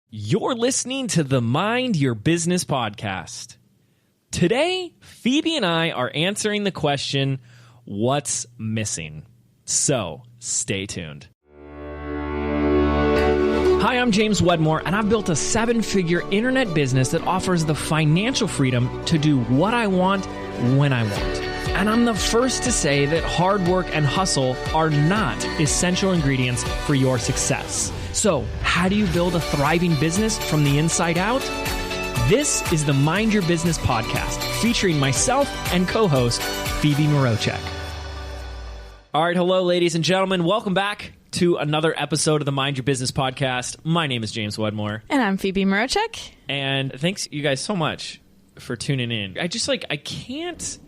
You're listening to the Mind Your Business podcast. Today, Phoebe and I are answering the question, what's missing? So, stay tuned. Hi, I'm James Wedmore, and I've built a 7-figure internet business that offers the financial freedom to do what I want, when I want. And I'm the first to say that hard work and hustle are not essential ingredients for your success. So, how do you build a thriving business from the inside out? This is the Mind Your Business podcast, featuring myself and co-host Phoebe Mroczek. All right, hello, ladies and gentlemen. Welcome back to another episode of the Mind Your Business podcast. My name is James Wedmore. And I'm Phoebe Mroczek. And thanks, you guys, so much for tuning in. I can't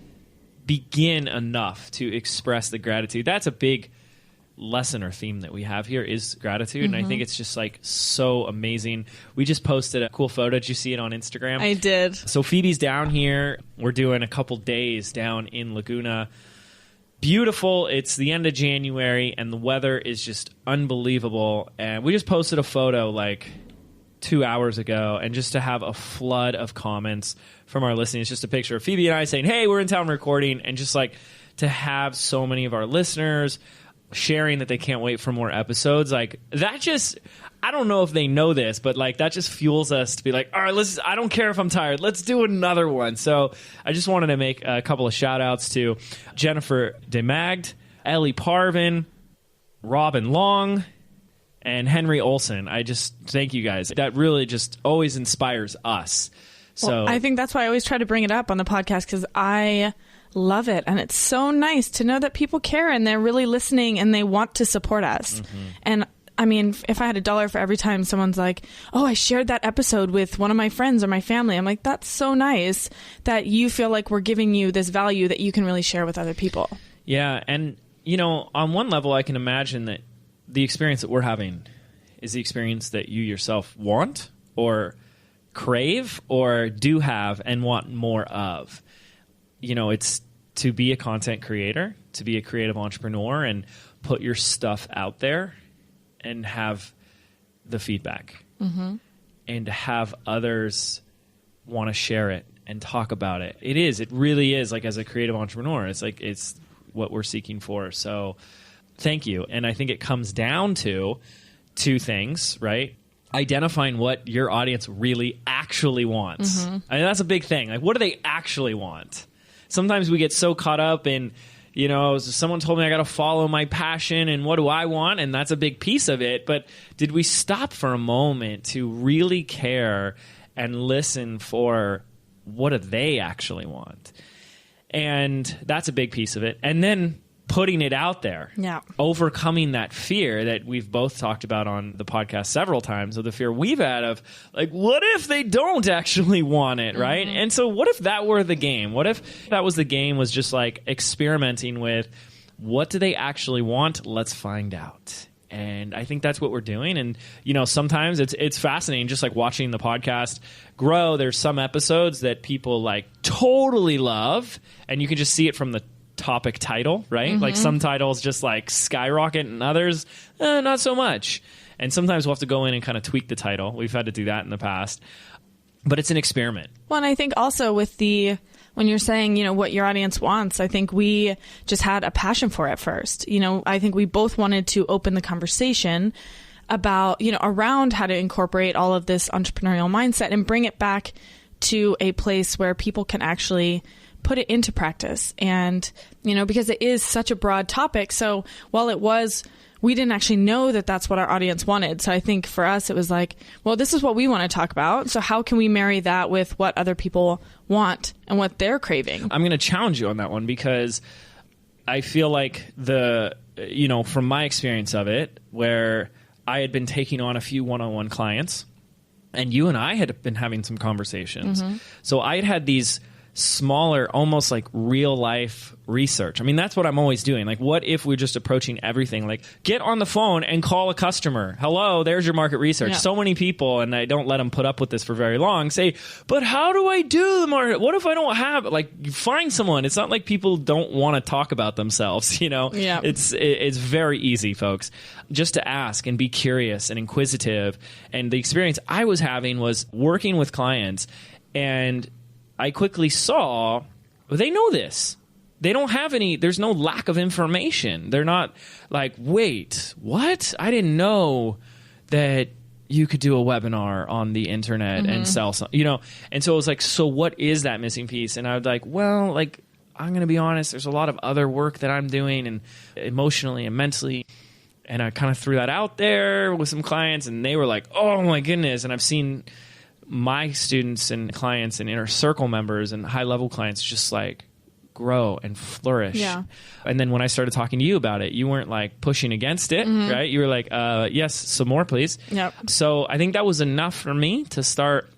begin enough to express the gratitude. That's a big lesson or theme that we have here is gratitude. And I think it's just like so amazing. We just posted a cool photo. Did you see it on Instagram? I did. So Phoebe's down here. We're doing a couple days down in Laguna. Beautiful. It's the end of January and the weather is just unbelievable. And we just posted a photo like 2 hours ago, and just to have a flood of comments from our listeners, just a picture of Phoebe and I saying, hey, we're in town recording, and just like to have so many of our listeners sharing that they can't wait for more episodes, like that just, I don't know if they know this, but like that just fuels us to be like, all right, I don't care if I'm tired, let's do another one. So I just wanted to make a couple of shout outs to Jennifer DeMagd, Ellie Parvin, Robin Long, and Henry Olson. I just thank you guys. That really just always inspires us. So I think that's why I always try to bring it up on the podcast, because I love it. And it's so nice to know that people care and they're really listening and they want to support us. And I mean, if I had $1 for every time someone's like, oh, I shared that episode with one of my friends or my family, I'm like, that's so nice that you feel like we're giving you this value that you can really share with other people. Yeah. And, you know, on one level, I can imagine that the experience that we're having is the experience that you yourself want or crave or do have and want more of. You know, it's to be a content creator, to be a creative entrepreneur and put your stuff out there and have the feedback and to have others want to share it and talk about it. It really is like, as a creative entrepreneur, it's like, it's what we're seeking for. So thank you. And I think it comes down to two things, right? Identifying what your audience really actually wants. I mean, that's a big thing. Like, what do they actually want? Sometimes we get so caught up in, you know, someone told me I got to follow my passion and what do I want? And that's a big piece of it. But did we stop for a moment to really care and listen for what do they actually want? And that's a big piece of it. And then putting it out there, overcoming that fear that we've both talked about on the podcast several times, of the fear we've had of like, what if they don't actually want it, right? And so what if that were the game? What if that was the game, was just like experimenting with what do they actually want? Let's find out. And I think that's what we're doing. And, you know, sometimes it's fascinating, just like watching the podcast grow. There's some episodes that people like totally love, and you can just see it from the topic title, right? Like some titles just like skyrocket and others not so much. And sometimes we'll have to go in and kind of tweak the title. We've had to do that in the past, but it's an experiment. Well, and I think also with when you're saying, you know, what your audience wants, I think we just had a passion for it first. You know, I think we both wanted to open the conversation about, you know, around how to incorporate all of this entrepreneurial mindset and bring it back to a place where people can actually put it into practice. And, you know, because it is such a broad topic. So while we didn't actually know that that's what our audience wanted. So I think for us, it was like, well, this is what we want to talk about. So how can we marry that with what other people want and what they're craving? I'm going to challenge you on that one, because I feel like from my experience of it, where I had been taking on a few one-on-one clients and you and I had been having some conversations. So I had these smaller, almost like real life research. I mean, that's what I'm always doing. Like, what if we're just approaching everything? Like, get on the phone and call a customer. Hello, there's your market research. Yeah. So many people, and I don't let them put up with this for very long, say, but how do I do the market? What if I don't have it? Like, you find someone. It's not like people don't want to talk about themselves, you know? Yeah. It's very easy, folks, just to ask and be curious and inquisitive. And the experience I was having was working with clients, and I quickly saw they know this. They don't have any, there's no lack of information. They're not like, wait, what? I didn't know that you could do a webinar on the internet and sell some, you know? And so it was like, so what is that missing piece? And I was like, well, like, I'm going to be honest, there's a lot of other work that I'm doing, and emotionally and mentally. And I kind of threw that out there with some clients, and they were like, oh my goodness. And I've seen my students and clients and inner circle members and high level clients just like grow and flourish. Yeah. And then when I started talking to you about it, you weren't like pushing against it, right? You were like, yes, some more, please. Yep. So I think that was enough for me to start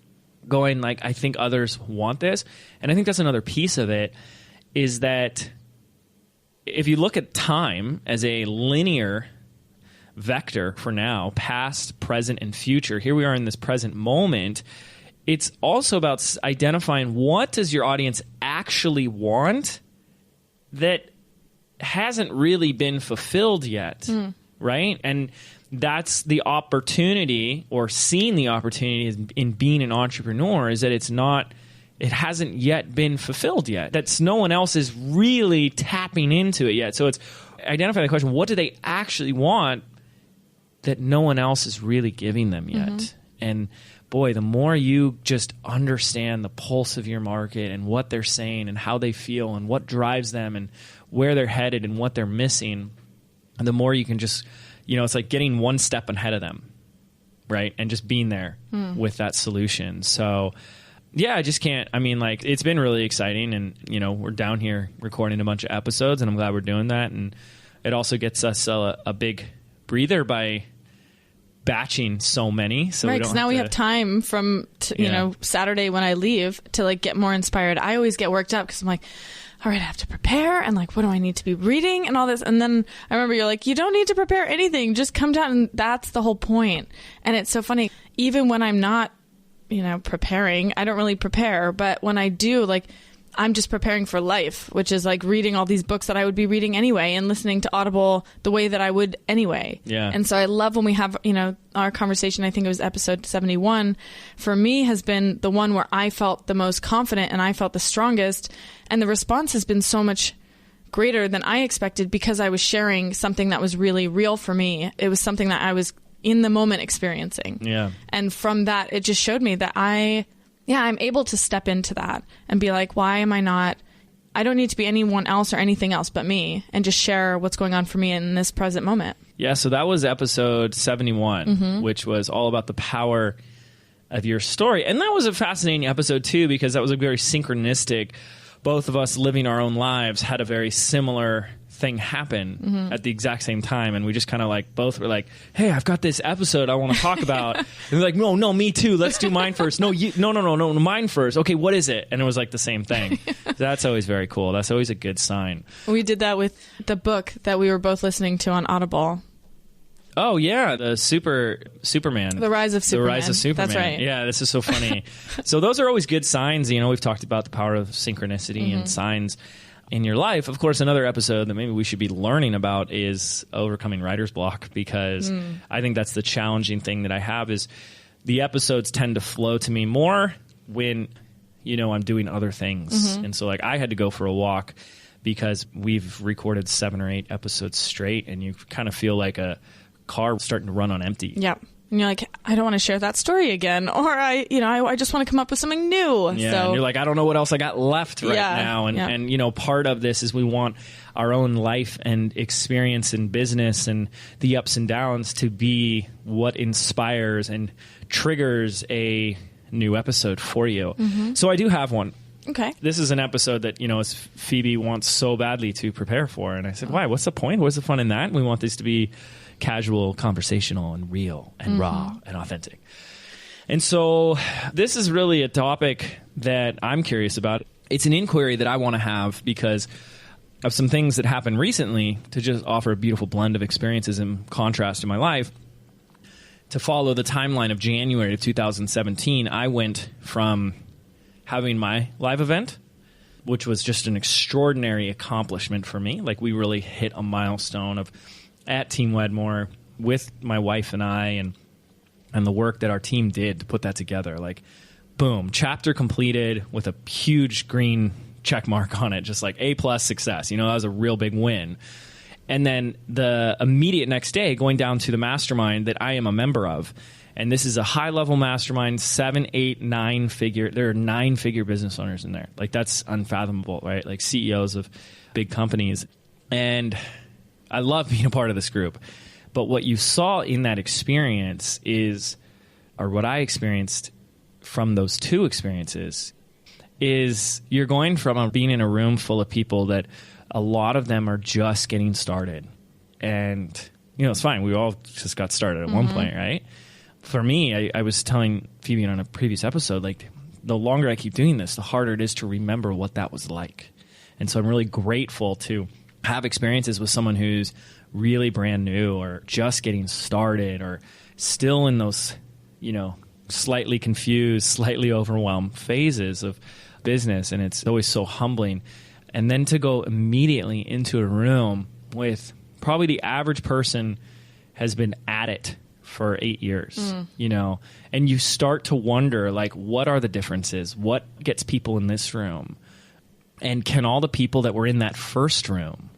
going like, I think others want this. And I think that's another piece of it, is that if you look at time as a linear vector for now, past, present, and future, here we are in this present moment. It's also about identifying what does your audience actually want that hasn't really been fulfilled yet, right? And that's the opportunity, or seeing the opportunity in being an entrepreneur, is that it hasn't yet been fulfilled yet. That's no one else is really tapping into it yet. So it's identifying the question, what do they actually want that no one else is really giving them yet? And boy, the more you just understand the pulse of your market and what they're saying and how they feel and what drives them and where they're headed and what they're missing, and the more you can just, you know, it's like getting one step ahead of them, right? And just being there with that solution. So yeah, I just can't, I mean, like, it's been really exciting, and, you know, we're down here recording a bunch of episodes, and I'm glad we're doing that. And it also gets us a big breather by batching so many, so right, because now we have time from you know, Saturday when I leave to like get more inspired. I always get worked up because I'm like, all right, I have to prepare, and like, what do I need to be reading and all this? And then I remember you're like, you don't need to prepare anything, just come down, and that's the whole point. And it's so funny, even when I'm not, you know, preparing, I don't really prepare, but when I do, like, I'm just preparing for life, which is like reading all these books that I would be reading anyway, and listening to Audible the way that I would anyway. Yeah. And so I love when we have, you know, our conversation, I think it was episode 71, for me has been the one where I felt the most confident and I felt the strongest. And the response has been so much greater than I expected, because I was sharing something that was really real for me. It was something that I was in the moment experiencing. Yeah. And from that, it just showed me that I'm able to step into that and be like, why am I not, I don't need to be anyone else or anything else but me, and just share what's going on for me in this present moment. Yeah, so that was episode 71, which was all about the power of your story. And that was a fascinating episode too, because that was a very synchronistic, both of us living our own lives had a very similar thing happen at the exact same time, and we just kind of like both were like, hey, I've got this episode I want to talk about. And we're like, no, me too, let's do mine first. No, mine first. Okay, what is it? And it was like the same thing. So that's always very cool. That's always a good sign. We did that with the book that we were both listening to on Audible. Oh yeah, the Superman. The Rise of Superman. The Rise of Superman. That's right. Yeah, this is so funny. So those are always good signs. You know, we've talked about the power of synchronicity and signs in your life. Of course, another episode that maybe we should be learning about is overcoming writer's block, because I think that's the challenging thing that I have, is the episodes tend to flow to me more when, you know, I'm doing other things. And so like I had to go for a walk because we've recorded 7 or 8 episodes straight, and you kind of feel like a car starting to run on empty. Yeah. And you're like, I don't want to share that story again. Or I just want to come up with something new. Yeah, so, and you're like, I don't know what else I got left right now. And you know, part of this is we want our own life and experience in business and the ups and downs to be what inspires and triggers a new episode for you. So I do have one. Okay. This is an episode that, you know, Phoebe wants so badly to prepare for. And I said, why? What's the point? What's the fun in that? We want this to be casual, conversational, and real, and raw, and authentic. And so this is really a topic that I'm curious about. it's an inquiry that I want to have because of some things that happened recently to just offer a beautiful blend of experiences and contrast in my life. To follow the timeline of January of 2017, I went from having my live event, which was just an extraordinary accomplishment for me. Like, we really hit a milestone of at Team Wedmore with my wife and I, and the work that our team did to put that together. Like, boom, chapter completed with a huge green check mark on it, just like A+ success. That was a real big win. And then the immediate next day, going down to the mastermind that I am a member of. And this is a high-level mastermind, 7, 8, 9-figure. There are 9-figure business owners in there. Like, that's unfathomable, right? Like, CEOs of big companies. And I love being a part of this group. But what you saw in that experience or what I experienced from those two experiences, is you're going from being in a room full of people that a lot of them are just getting started. And, it's fine. We all just got started at one point, right? For me, I was telling Phoebe on a previous episode, like, the longer I keep doing this, the harder it is to remember what that was like. And so I'm really grateful to have experiences with someone who's really brand new or just getting started or still in those, slightly confused, slightly overwhelmed phases of business. And it's always so humbling. And then to go immediately into a room with probably the average person has been at it for 8 years, and you start to wonder, like, what are the differences? What gets people in this room? And can all the people that were in that first room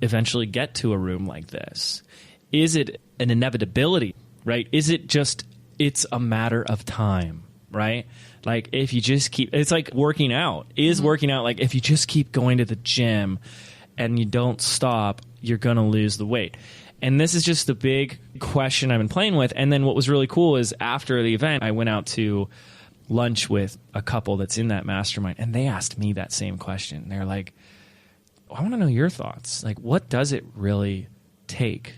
eventually get to a room like this? Is it an inevitability, right? Is it just, it's a matter of time, right? Like, if you just keep, it's like working out. Is working out, like, if you just keep going to the gym and you don't stop, you're going to lose the weight. And this is just the big question I've been playing with. And then what was really cool is after the event, I went out to lunch with a couple that's in that mastermind, and they asked me that same question. They're like, I want to know your thoughts. Like, what does it really take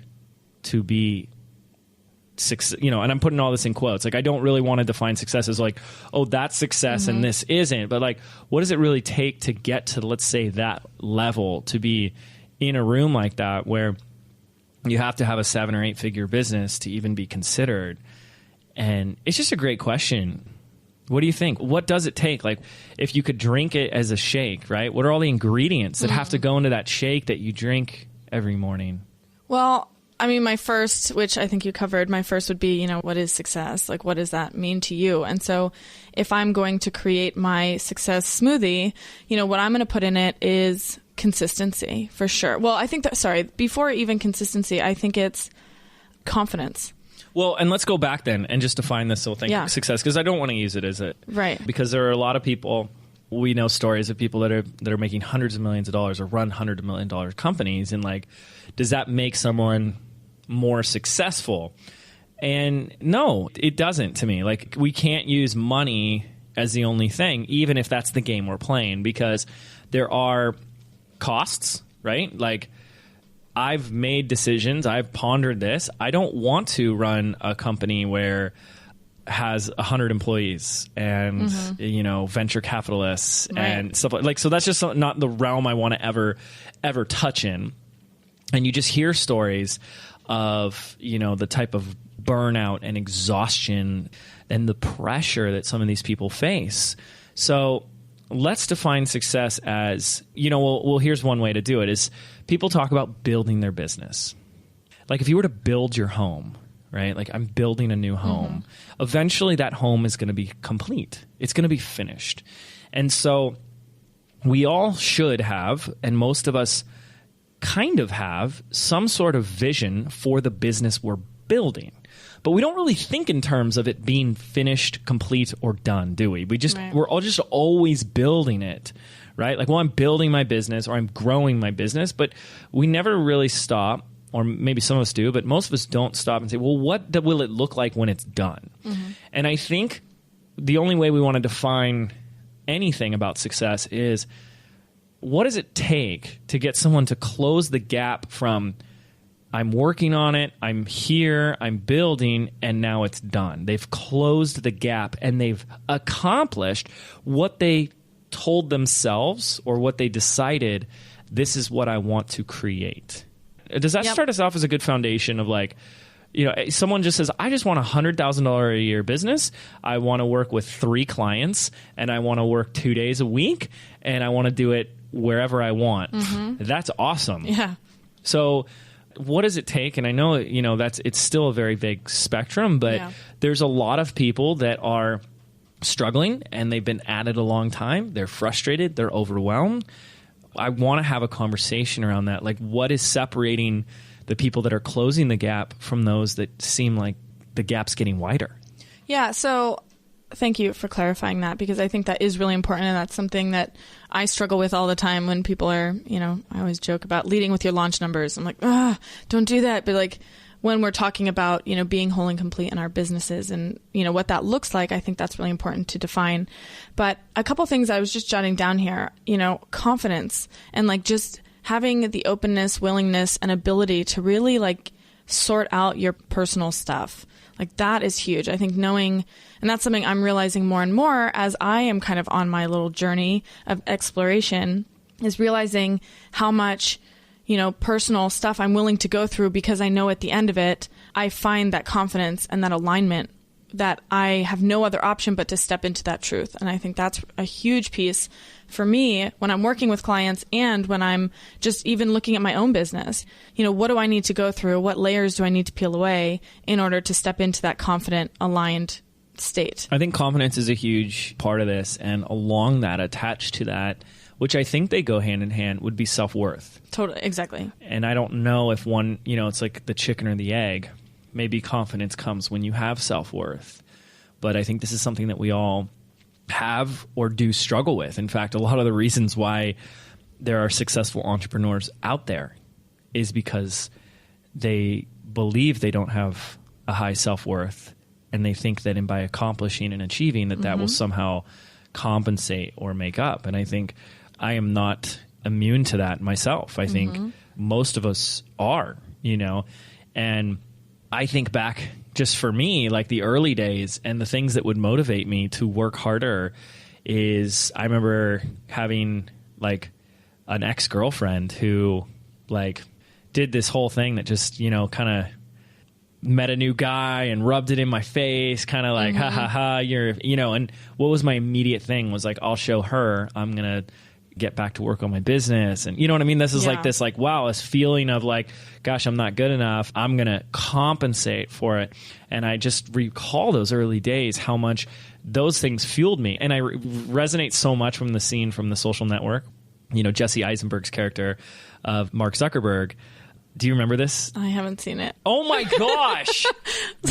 to be success? And I'm putting all this in quotes. Like, I don't really want to define success as like, oh, that's success and this isn't. But like, what does it really take to get to, let's say, that level, to be in a room like that where you have to have a 7 or 8 figure business to even be considered? And it's just a great question. What do you think? What does it take? Like, if you could drink it as a shake, right? What are all the ingredients that have to go into that shake that you drink every morning? Well, I mean, my first, which I think you covered, my first would be, what is success? Like, what does that mean to you? And so if I'm going to create my success smoothie, what I'm going to put in it is consistency, for sure. Well, I think that, before even consistency, I think it's confidence. Well, and let's go back then and just define this whole thing, success, because I don't want to use it as it. Right. Because there are a lot of people, we know stories of people that are making hundreds of millions of dollars or run $100 million companies. And like, does that make someone more successful? And no, it doesn't to me. Like, we can't use money as the only thing, even if that's the game we're playing, because there are costs, right? Like, I've made decisions. I've pondered this. I don't want to run a company where has 100 employees and venture capitalists and stuff like. So that's just not the realm I want to ever touch in. And you just hear stories of the type of burnout and exhaustion and the pressure that some of these people face. So let's define success as, well, here's one way to do it is people talk about building their business. Like, if you were to build your home, right? Like, I'm building a new home. Eventually that home is going to be complete. It's going to be finished. And so we all should have, and most of us kind of have, some sort of vision for the business we're building. But we don't really think in terms of it being finished, complete, or done, do we? We're all just always building it, right? Like, well, I'm building my business or I'm growing my business, but we never really stop, or maybe some of us do, but most of us don't stop and say, well, what will it look like when it's done? And I think the only way we want to define anything about success is, what does it take to get someone to close the gap from I'm working on it, I'm here, I'm building, and now it's done. They've closed the gap and they've accomplished what they told themselves or what they decided, this is what I want to create. Does that start us off as a good foundation of like, someone just says, I just want $100,000 a year business. I want to work with 3 clients and I want to work 2 days a week and I want to do it wherever I want. That's awesome. Yeah. So what does it take? And I know, it's still a very big spectrum, but there's a lot of people that are struggling and they've been at it a long time. They're frustrated. They're overwhelmed. I want to have a conversation around that. Like, what is separating the people that are closing the gap from those that seem like the gap's getting wider? Yeah. So thank you for clarifying that, because I think that is really important. And that's something that I struggle with all the time when people are, I always joke about leading with your launch numbers. I'm like, don't do that. But like, when we're talking about, being whole and complete in our businesses and, what that looks like, I think that's really important to define. But a couple things I was just jotting down here, confidence and like just having the openness, willingness, and ability to really like sort out your personal stuff. Like that is huge. I think knowing, and that's something I'm realizing more and more as I am kind of on my little journey of exploration, is realizing how much personal stuff I'm willing to go through, because I know at the end of it, I find that confidence and that alignment that I have no other option but to step into that truth. And I think that's a huge piece for me when I'm working with clients and when I'm just even looking at my own business. What do I need to go through? What layers do I need to peel away in order to step into that confident, aligned state? I think confidence is a huge part of this. And along that, attached to that, which I think they go hand in hand, would be self-worth. Totally, exactly. And I don't know if one, it's like the chicken or the egg. Maybe confidence comes when you have self-worth. But I think this is something that we all have or do struggle with. In fact, a lot of the reasons why there are successful entrepreneurs out there is because they believe they don't have a high self-worth, and they think that by accomplishing and achieving that will somehow compensate or make up. And I think I am not immune to that myself. I think most of us are, and I think back just for me, like the early days and the things that would motivate me to work harder is I remember having like an ex-girlfriend who like did this whole thing that just, kind of met a new guy and rubbed it in my face, kind of like, ha ha ha, you're, and what was my immediate thing was like, I'll show her, I'm going to get back to work on my business. And you know what I mean? This is like this, like, wow, this feeling of like, gosh, I'm not good enough. I'm going to compensate for it. And I just recall those early days, how much those things fueled me. And I resonate so much from the scene from The Social Network, Jesse Eisenberg's character of Mark Zuckerberg. Do you remember this? I haven't seen it. Oh my gosh.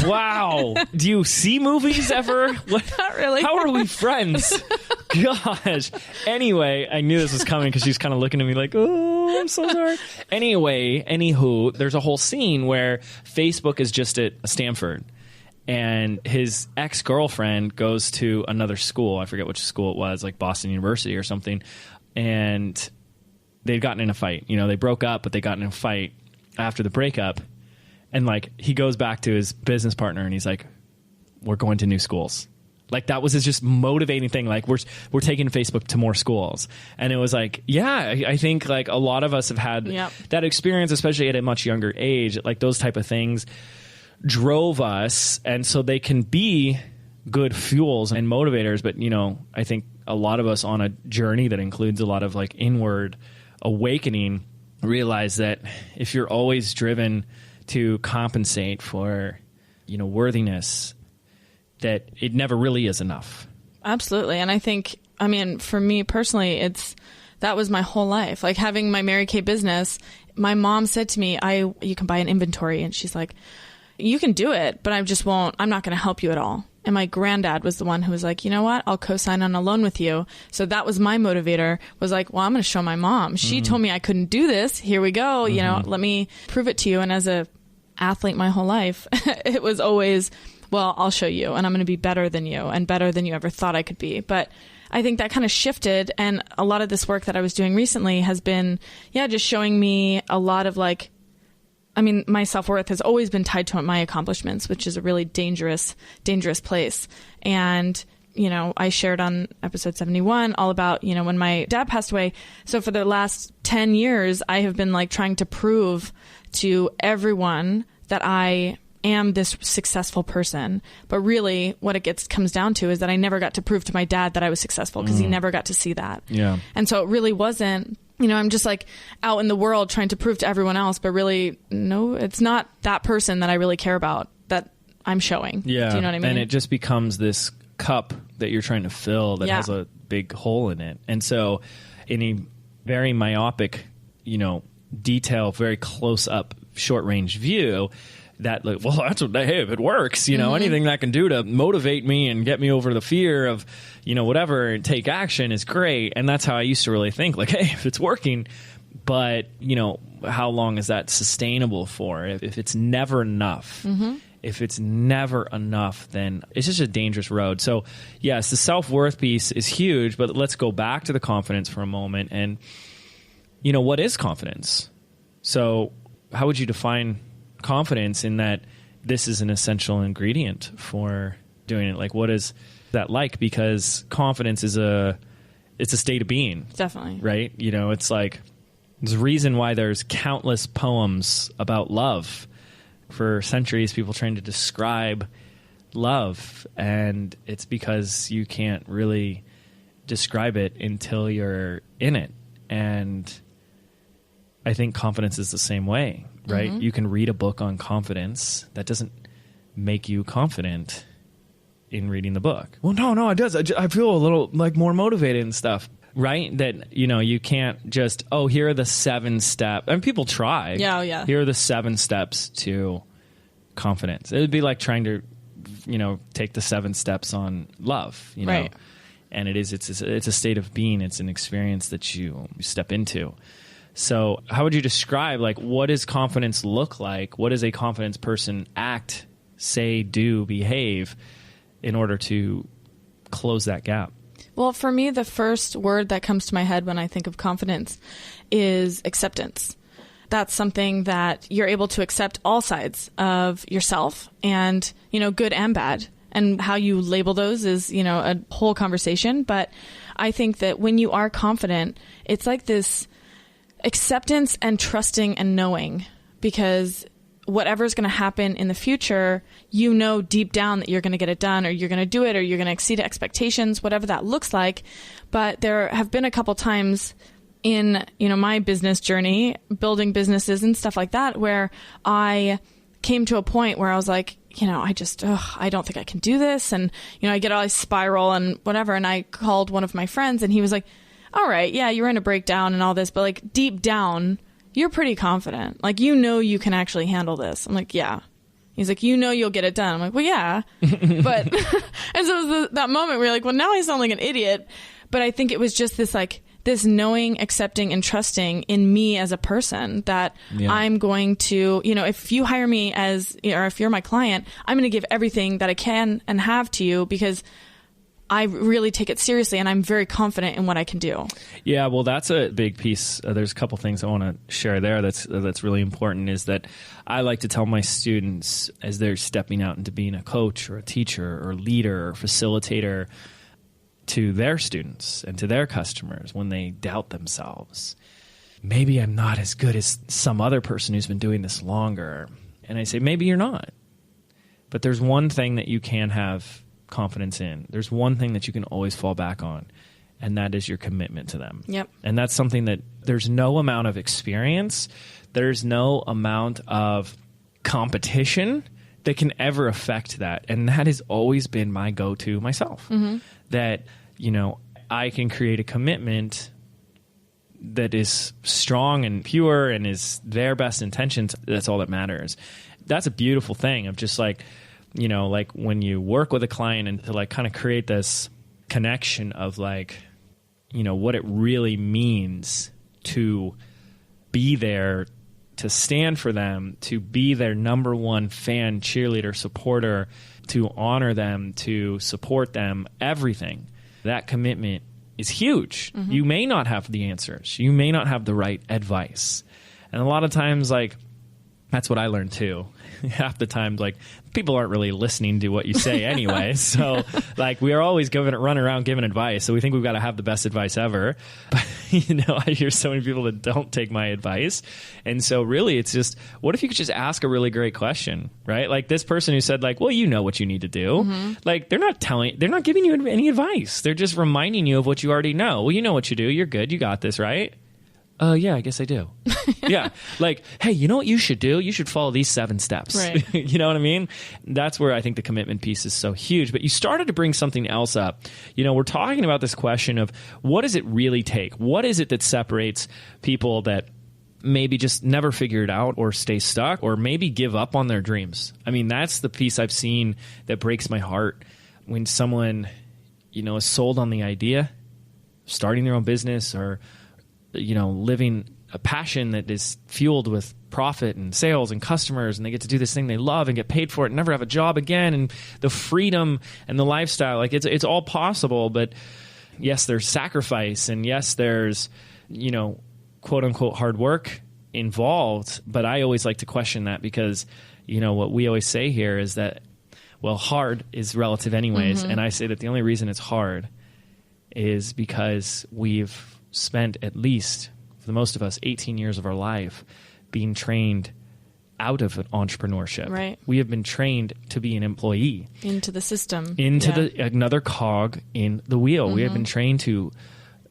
Wow. Do you see movies ever? Not really. How are we friends? Gosh. Anyway, I knew this was coming because she's kind of looking at me like, oh, I'm so sorry. Anywho, there's a whole scene where Facebook is just at Stanford and his ex-girlfriend goes to another school. I forget which school it was, like Boston University or something. And they'd gotten in a fight. They broke up, but they got in a fight after the breakup. And like he goes back to his business partner and he's like, we're going to new schools. Like that was his just motivating thing. Like we're taking Facebook to more schools. And it was like, yeah, I think like a lot of us have had that experience, especially at a much younger age. Like those type of things drove us. And so they can be good fuels and motivators. But, I think a lot of us on a journey that includes a lot of like inward awakening realize that if you're always driven to compensate for, worthiness, that it never really is enough. Absolutely. And I think, for me personally, that was my whole life. Like having my Mary Kay business, my mom said to me, you can buy an inventory. And she's like, you can do it, but I'm not going to help you at all. And my granddad was the one who was like, you know what? I'll co-sign on a loan with you. So that was my motivator, was like, well, I'm going to show my mom. She told me I couldn't do this. Here we go. Let me prove it to you. And as a athlete my whole life, it was always, well, I'll show you and I'm going to be better than you and better than you ever thought I could be. But I think that kind of shifted. And a lot of this work that I was doing recently has been, just showing me a lot of like, my self-worth has always been tied to my accomplishments, which is a really dangerous place. And I shared on episode 71 all about, when my dad passed away. So for the last 10 years, I have been like trying to prove to everyone that I am this successful person. But really what it comes down to is that I never got to prove to my dad that I was successful because he never got to see that. Yeah. And so it really wasn't, I'm just like out in the world trying to prove to everyone else, but really, no, it's not that person that I really care about that I'm showing. Yeah. Do you know what I mean? And it just becomes this cup that you're trying to fill that has a big hole in it. And so in a very myopic, detail, very close up, short range view, that like, well, that's what, hey, if it works, anything that can do to motivate me and get me over the fear of, whatever, and take action is great. And that's how I used to really think, like, hey, if it's working, but, how long is that sustainable for? If it's never enough, if it's never enough, then it's just a dangerous road. So yes, the self-worth piece is huge, but let's go back to the confidence for a moment. And, what is confidence? So how would you define confidence in that this is an essential ingredient for doing it? Like, what is that like? Because confidence is it's a state of being. Definitely. Right? It's like, there's a reason why there's countless poems about love. For centuries, people trying to describe love, and it's because you can't really describe it until you're in it. And I think confidence is the same way, right? You can read a book on confidence. That doesn't make you confident in reading the book. Well, no, it does. I feel a little like more motivated and stuff, right? That, you can't just, here are the 7 steps. And people try. Yeah. Here are the 7 steps to confidence. It would be like trying to, take the 7 steps on love, Right. And it's a state of being. It's an experience that you step into. So how would you describe, like, what does confidence look like? What does a confidence person act, say, do, behave in order to close that gap? Well, for me, the first word that comes to my head when I think of confidence is acceptance. That's something that you're able to accept all sides of yourself and, good and bad. And how you label those is, a whole conversation. But I think that when you are confident, it's like this acceptance and trusting and knowing, because whatever's going to happen in the future, deep down that you're going to get it done, or you're going to do it, or you're going to exceed expectations, whatever that looks like. But there have been a couple times in, my business journey, building businesses and stuff like that, where I came to a point where I was like, I don't think I can do this. And, I get all this spiral and whatever. And I called one of my friends and he was like, all right, yeah, you're in a breakdown and all this, but like deep down, you're pretty confident. Like, you can actually handle this. I'm like, yeah. He's like, you'll get it done. I'm like, well, yeah. But, and so it was that moment where you're like, well, now I sound like an idiot. But I think it was just this knowing, accepting, and trusting in me as a person that I'm going to, if you hire me or if you're my client, I'm going to give everything that I can and have to you because I really take it seriously and I'm very confident in what I can do. Yeah, well, that's a big piece. There's a couple things I want to share there that's really important, is that I like to tell my students as they're stepping out into being a coach or a teacher or leader or facilitator to their students and to their customers when they doubt themselves. Maybe I'm not as good as some other person who's been doing this longer. And I say, maybe you're not. But there's one thing that you can have confidence in. There's one thing that you can always fall back on, and that is your commitment to them. Yep. And that's something that there's no amount of experience, there's no amount of competition that can ever affect that. And that has always been my go-to myself. Mm-hmm. That, I can create a commitment that is strong and pure and is their best intentions. That's all that matters. That's a beautiful thing of just like, like when you work with a client and to like kind of create this connection of like, what it really means to be there, to stand for them, to be their number one fan, cheerleader, supporter, to honor them, to support them, everything. That commitment is huge. Mm-hmm. You may not have the answers. You may not have the right advice. And a lot of times, like, That's what I learned too. Half the time, like, people aren't really listening to what you say anyway. So, like, we are always running around giving advice. So we think we've got to have the best advice ever. But, I hear so many people that don't take my advice. And so really it's just, what if you could just ask a really great question, right? Like this person who said, like, well, you know what you need to do. Mm-hmm. Like, they're not giving you any advice. They're just reminding you of what you already know. Well, you know what you do. You're good. You got this, right? Yeah, I guess I do. Yeah. Like, hey, you know what you should do? You should follow these 7 steps. Right. You know what I mean? That's where I think the commitment piece is so huge. But you started to bring something else up. We're talking about this question of what does it really take? What is it that separates people that maybe just never figure it out or stay stuck or maybe give up on their dreams? I mean, that's the piece I've seen that breaks my heart when someone, is sold on the idea of starting their own business or living a passion that is fueled with profit and sales and customers, and they get to do this thing they love and get paid for it and never have a job again, and the freedom and the lifestyle, like it's all possible. But yes, there's sacrifice, and yes, there's, quote unquote hard work involved. But I always like to question that because, what we always say here is that, well, hard is relative anyways. Mm-hmm. And I say that the only reason it's hard is because we've spent at least, for the most of us, 18 years of our life being trained out of entrepreneurship. Right. We have been trained to be an employee. Into the system. Another cog in the wheel. Mm-hmm. We have been trained to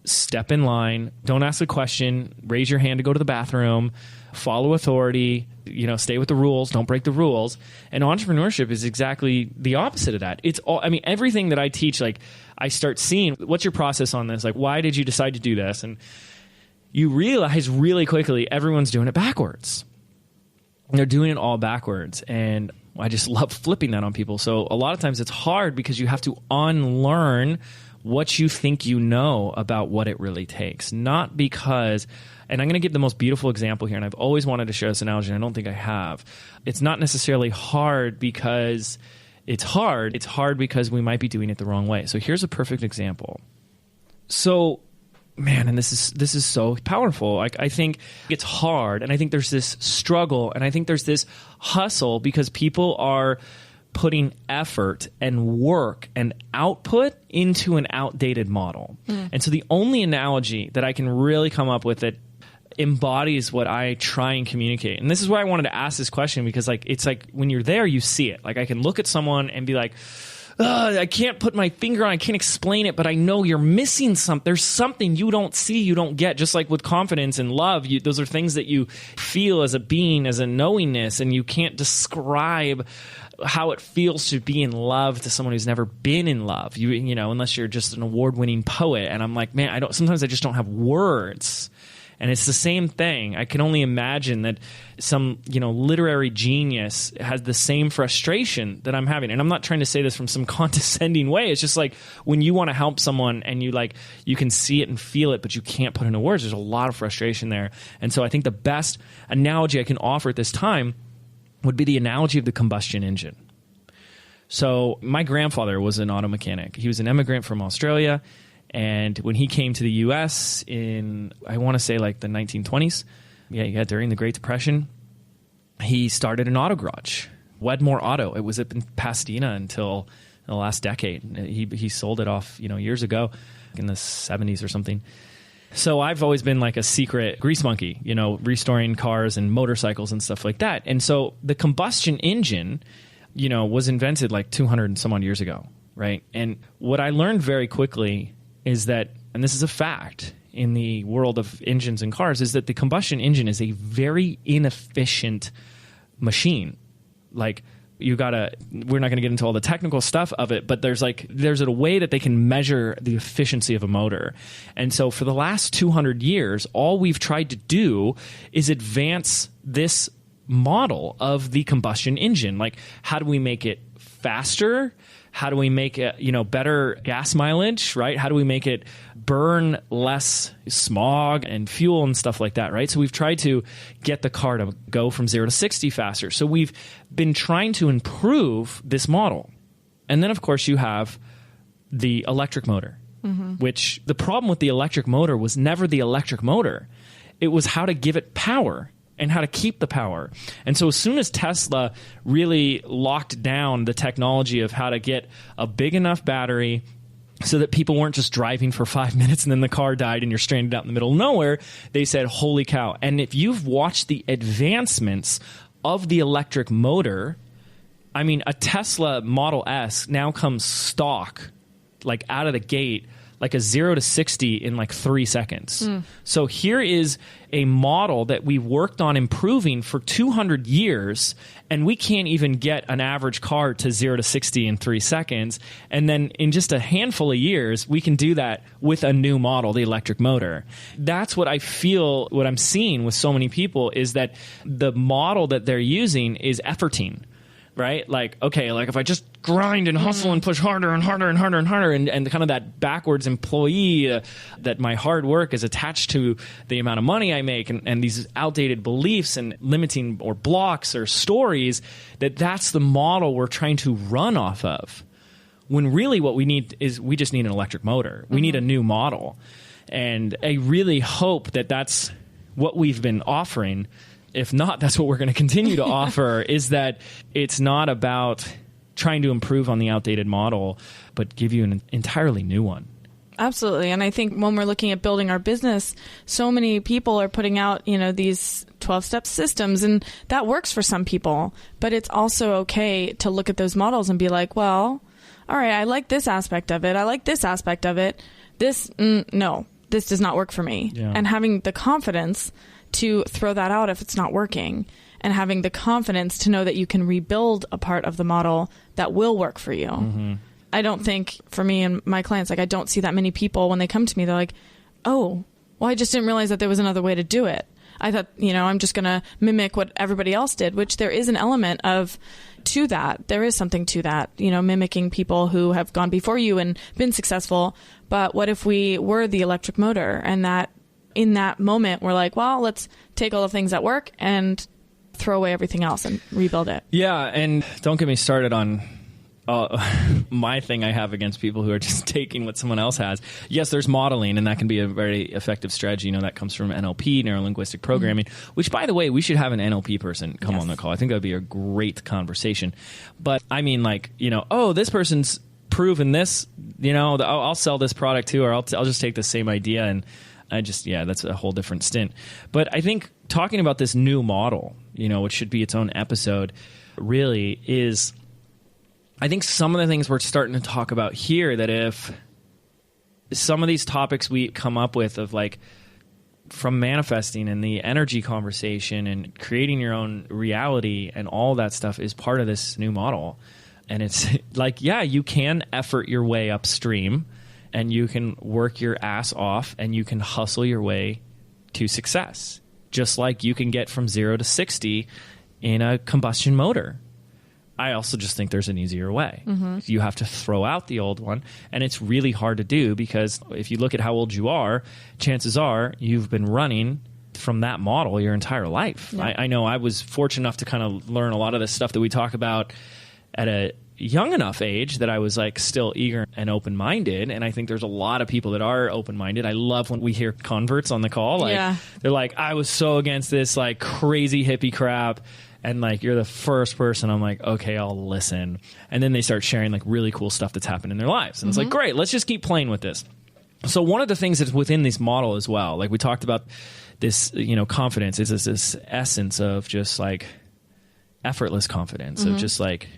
step in line, don't ask a question, raise your hand to go to the bathroom, follow authority, stay with the rules, don't break the rules. And entrepreneurship is exactly the opposite of that. It's all, everything that I teach, like, I start seeing, what's your process on this? Like, why did you decide to do this? And you realize really quickly everyone's doing it backwards. They're doing it all backwards. And I just love flipping that on people. So a lot of times it's hard because you have to unlearn what you think you know about what it really takes. Not because, and I'm going to give the most beautiful example here, and I've always wanted to share this analogy, and I don't think I have. It's not necessarily hard because it's hard. It's hard because we might be doing it the wrong way. So here's a perfect example. So, man, and this is so powerful. Like, I think it's hard, and I think there's this struggle, and I think there's this hustle because people are putting effort and work and output into an outdated model. And so the only analogy that I can really come up with that embodies what I try and communicate, and this is why I wanted to ask this question, because it's like when you're there, you see it. Like, I can look at someone and be like, I can't put my finger on, I can't explain it, but I know you're missing something. There's something you don't see, you don't get. Just like with confidence and love, those are things that you feel as a being, as a knowingness, and you can't describe how it feels to be in love to someone who's never been in love. Unless you're just an award-winning poet. And I'm like, man, sometimes I just don't have words. And it's the same thing. I can only imagine that some, literary genius has the same frustration that I'm having. And I'm not trying to say this from some condescending way. It's just like when you want to help someone and you can see it and feel it, but you can't put it into words. There's a lot of frustration there. And so I think the best analogy I can offer at this time would be the analogy of the combustion engine. So my grandfather was an auto mechanic. He was an immigrant from Australia. And when he came to the U.S. in, I want to say like the 1920s, during the Great Depression, he started an auto garage, Wedmore Auto. It was up in Pasadena until the last decade. He sold it off, years ago in the 70s or something. So I've always been like a secret grease monkey, restoring cars and motorcycles and stuff like that. And so the combustion engine, was invented like 200 and some odd years ago, right? And what I learned very quickly is that, and this is a fact in the world of engines and cars, is that the combustion engine is a very inefficient machine. Like, we're not going to get into all the technical stuff of it, but there's a way that they can measure the efficiency of a motor. And so for the last 200 years, all we've tried to do is advance this model of the combustion engine. Like, how do we make it faster? How do we make it, better gas mileage, right? How do we make it burn less smog and fuel and stuff like that, right? So we've tried to get the car to go from 0 to 60 faster. So we've been trying to improve this model. And then, of course, you have the electric motor, which the problem with the electric motor was never the electric motor. It was how to give it power. and how to keep the power. And so as soon as Tesla really locked down the technology of how to get a big enough battery so that people weren't just driving for 5 minutes and then the car died and you're stranded out in the middle of nowhere, they said, holy cow. And if you've watched the advancements of the electric motor, I mean, a Tesla Model S now comes stock, like out of the gate, like a 0 to 60 in like 3 seconds. So here is a model that we worked on improving for 200 years, and we can't even get an average car to 0 to 60 in 3 seconds. And then in just a handful of years, we can do that with a new model, the electric motor. That's what I feel, what I'm seeing with so many people is that the model that they're using is efforting. Right? Like, okay, like if I just grind and hustle and push harder and harder and harder and harder and kind of that backwards employee that my hard work is attached to the amount of money I make and these outdated beliefs and limiting or blocks or stories, that's the model we're trying to run off of. When really what we need is we just need an electric motor. We need a new model. And I really hope that that's what we've been offering. If not, that's what we're going to continue to offer, is that it's not about trying to improve on the outdated model, but give you an entirely new one. Absolutely. And I think when we're looking at building our business, so many people are putting out, these 12-step systems, and that works for some people. But it's also okay to look at those models and be like, well, all right, I like this aspect of it. I like this aspect of it. No, this does not work for me. Yeah. And having the confidence to throw that out if it's not working, and having the confidence to know that you can rebuild a part of the model that will work for you. Mm-hmm. I don't think for me and my clients, like I don't see that many people when they come to me, they're like, oh, well, I just didn't realize that there was another way to do it. I thought, I'm just going to mimic what everybody else did, which there is an element of to that. There is something to that, mimicking people who have gone before you and been successful. But what if we were the electric motor, and that in that moment, we're like, well, let's take all the things that work and throw away everything else and rebuild it. Yeah, and don't get me started on my thing I have against people who are just taking what someone else has. Yes, there's modeling, and that can be a very effective strategy. That comes from NLP, neuro-linguistic programming, which, by the way, we should have an NLP person come on the call. I think that would be a great conversation. But I mean, like, this person's proven this, I'll sell this product too, or I'll just take the same idea and that's a whole different stint. But I think talking about this new model, which should be its own episode, really is, I think some of the things we're starting to talk about here, that if some of these topics we come up with of like from manifesting and the energy conversation and creating your own reality and all that stuff is part of this new model. And it's like, yeah, you can effort your way upstream, and you can work your ass off, and you can hustle your way to success, just like you can get from 0 to 60 in a combustion motor. I also just think there's an easier way. Mm-hmm. You have to throw out the old one, and it's really hard to do, because if you look at how old you are, chances are you've been running from that model your entire life. Yeah. I know I was fortunate enough to kind of learn a lot of the stuff that we talk about at a young enough age that I was like still eager and open-minded. And I think there's a lot of people that are open-minded. I love when we hear converts on the call. They're like, I was so against this like crazy hippie crap. And like, you're the first person. I'm like, okay, I'll listen. And then they start sharing like really cool stuff that's happened in their lives. And it's like, great, let's just keep playing with this. So one of the things that's within this model as well, like we talked about this, confidence is this essence of just like effortless confidence, of just like,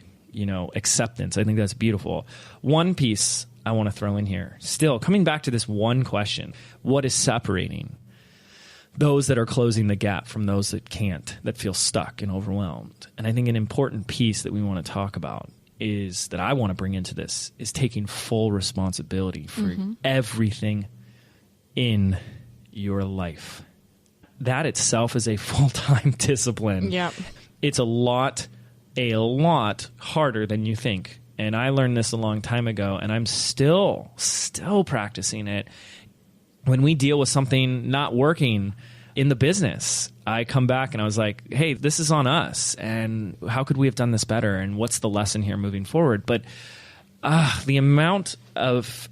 acceptance. I think that's beautiful. One piece I want to throw in here, still coming back to this one question: what is separating those that are closing the gap from those that can't, that feel stuck and overwhelmed? And I think an important piece that we want to talk about is, that I want to bring into this, is taking full responsibility for everything in your life. That itself is a full-time discipline. Yep. It's a lot harder than you think. And I learned this a long time ago, and I'm still practicing it. When we deal with something not working in the business, I come back and I was like, hey, this is on us, and how could we have done this better, and what's the lesson here moving forward? But the amount of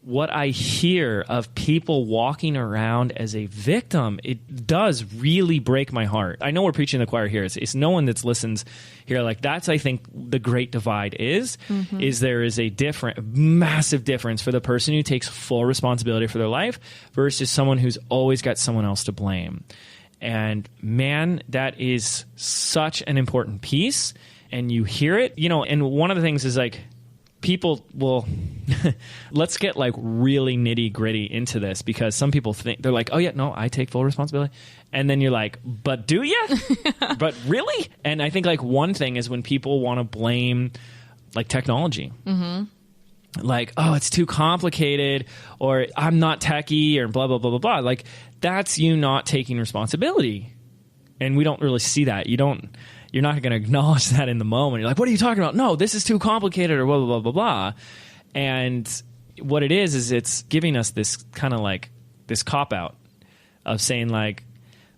what I hear of people walking around as a victim, it does really break my heart. I know we're preaching the choir here. It's no one that listens here. Like, that's, I think, the great divide is there is a massive difference for the person who takes full responsibility for their life versus someone who's always got someone else to blame. And man, that is such an important piece. And you hear it, and one of the things is like, people will let's get like really nitty gritty into this, because some people think they're like, oh yeah, no, I take full responsibility. And then you're like, but do you? But really? And I think like one thing is when people want to blame like technology, like, oh, it's too complicated, or I'm not techie, or blah, blah, blah, blah, blah. Like, that's you not taking responsibility. And we don't really see that. You're not going to acknowledge that in the moment. You're like, what are you talking about? No, this is too complicated, or blah, blah, blah, blah, blah. And what it is it's giving us this kind of like this cop-out of saying like,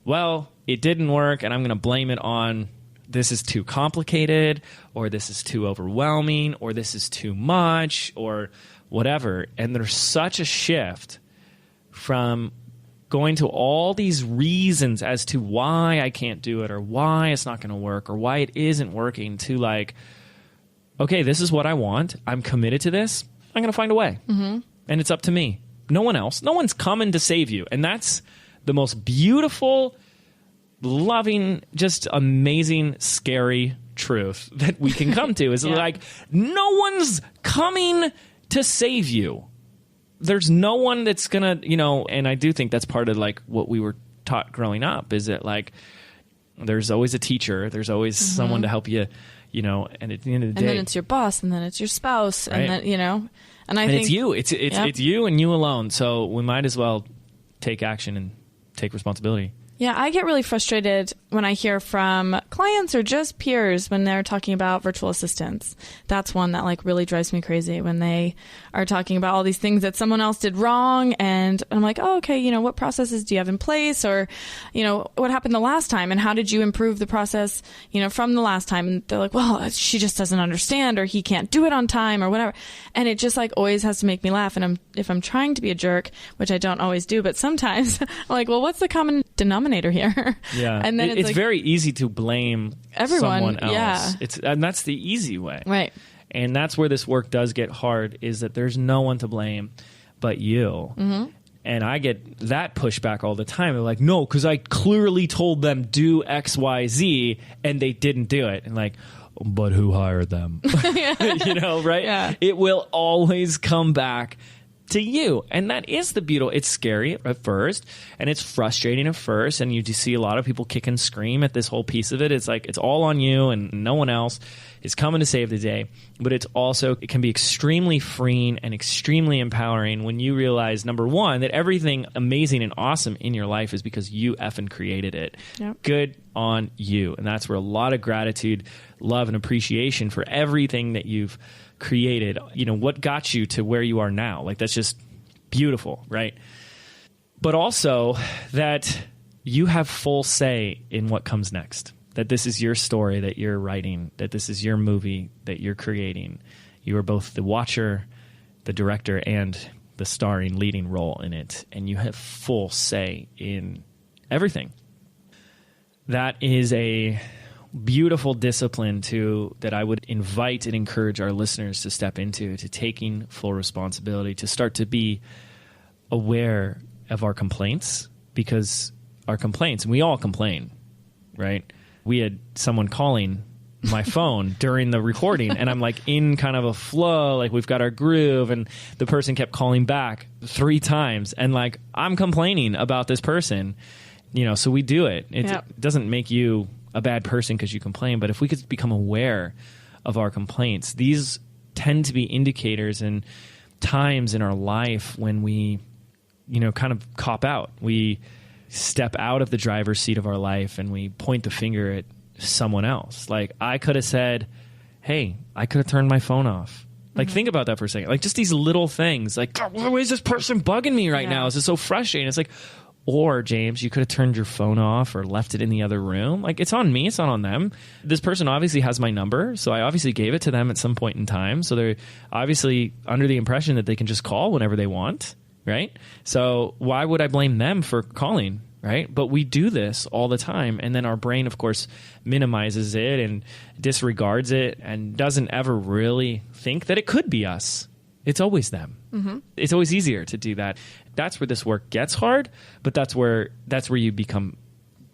well, it didn't work, and I'm going to blame it on this is too complicated, or this is too overwhelming, or this is too much, or whatever. And there's such a shift from going to all these reasons as to why I can't do it, or why it's not going to work, or why it isn't working, to like, okay, this is what I want. I'm committed to this. I'm going to find a way. And it's up to me. No one else. No one's coming to save you. And that's the most beautiful, loving, just amazing, scary truth that we can come to is like, no one's coming to save you. There's no one that's gonna, and I do think that's part of like what we were taught growing up, is that like there's always a teacher, there's always someone to help you, and at the end of the day, and then it's your boss, and then it's your spouse, right? And then and I think it's you, it's you and you alone. So we might as well take action and take responsibility. Yeah, I get really frustrated when I hear from clients or just peers when they're talking about virtual assistants. That's one that like really drives me crazy, when they are talking about all these things that someone else did wrong. And I'm like, oh, okay, what processes do you have in place? Or, what happened the last time, and how did you improve the process, from the last time? And they're like, well, she just doesn't understand, or he can't do it on time, or whatever. And it just like always has to make me laugh. And if I'm trying to be a jerk, which I don't always do, but sometimes I'm like, well, what's the common denominator here? Yeah. And then it's very easy to blame everyone, someone else. Yeah. And that's the easy way. Right. And that's where this work does get hard, is that there's no one to blame but you. And I get that pushback all the time. They're like, no, because I clearly told them do X, Y, Z, and they didn't do it. And like, but who hired them? Right? Yeah. It will always come back to you. And that is the beautiful. It's scary at first, and it's frustrating at first, and you just see a lot of people kick and scream at this whole piece of it. It's like, it's all on you, and no one else is coming to save the day. But it can be extremely freeing and extremely empowering when you realize, number one, that everything amazing and awesome in your life is because you effing created it. Yep. Good on you. And that's where a lot of gratitude, love, and appreciation for everything that you've created, what got you to where you are now. Like, that's just beautiful, right? But also that you have full say in what comes next, that this is your story that you're writing, that this is your movie that you're creating. You are both the watcher, the director, and the starring leading role in it, and you have full say in everything. That is a beautiful discipline that I would invite and encourage our listeners to step into, to taking full responsibility, to start to be aware of our complaints, because our complaints, and we all complain, right? We had someone calling my phone during the recording, and I'm like in kind of a flow, like we've got our groove, and the person kept calling back 3 times, and like I'm complaining about this person, so we do it. It doesn't make you a bad person because you complain, but if we could become aware of our complaints, these tend to be indicators and times in our life when we, kind of cop out. We step out of the driver's seat of our life and we point the finger at someone else. Like, I could have said, hey, I could have turned my phone off. Like, think about that for a second. Like, just these little things. Like, why is this person bugging me right now? Is it so frustrating? It's like, Or, James, you could have turned your phone off or left it in the other room. Like, it's on me. It's not on them. This person obviously has my number, so I obviously gave it to them at some point in time. So they're obviously under the impression that they can just call whenever they want, right? So why would I blame them for calling, right? But we do this all the time. And then our brain, of course, minimizes it and disregards it and doesn't ever really think that it could be us. It's always them. Mm-hmm. It's always easier to do that. That's where this work gets hard, but that's where you become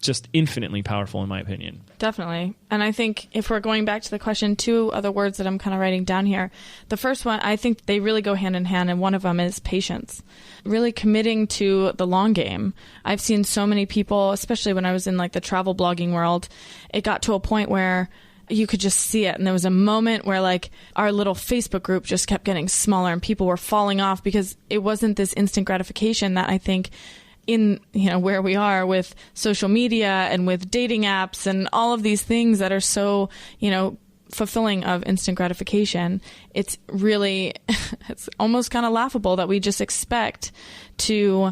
just infinitely powerful, in my opinion. Definitely. And I think if we're going back to the question, 2 other words that I'm kind of writing down here. The first one, I think they really go hand in hand, and one of them is patience. Really committing to the long game. I've seen so many people, especially when I was in like the travel blogging world, it got to a point where you could just see it. And there was a moment where like our little Facebook group just kept getting smaller and people were falling off because it wasn't this instant gratification that I think in, where we are with social media and with dating apps and all of these things that are so, fulfilling of instant gratification. It's really, it's almost kind of laughable that we just expect to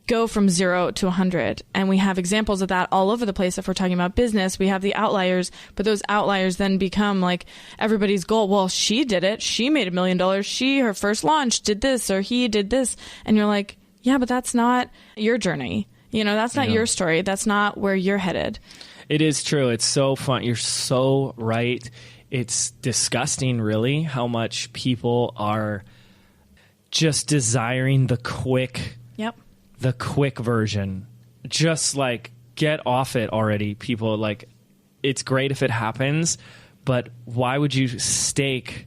go from 0 to 100. And we have examples of that all over the place. If we're talking about business, we have the outliers, but those outliers then become like everybody's goal. Well, she did it. She made $1 million. Her first launch did this, or he did this. And you're like, yeah, but that's not your journey. That's not your story. That's not where you're headed. It is true. It's so fun. You're so right. It's disgusting, really, how much people are just desiring the quick version. Just like, get off it already, people. Like, it's great if it happens, but why would you stake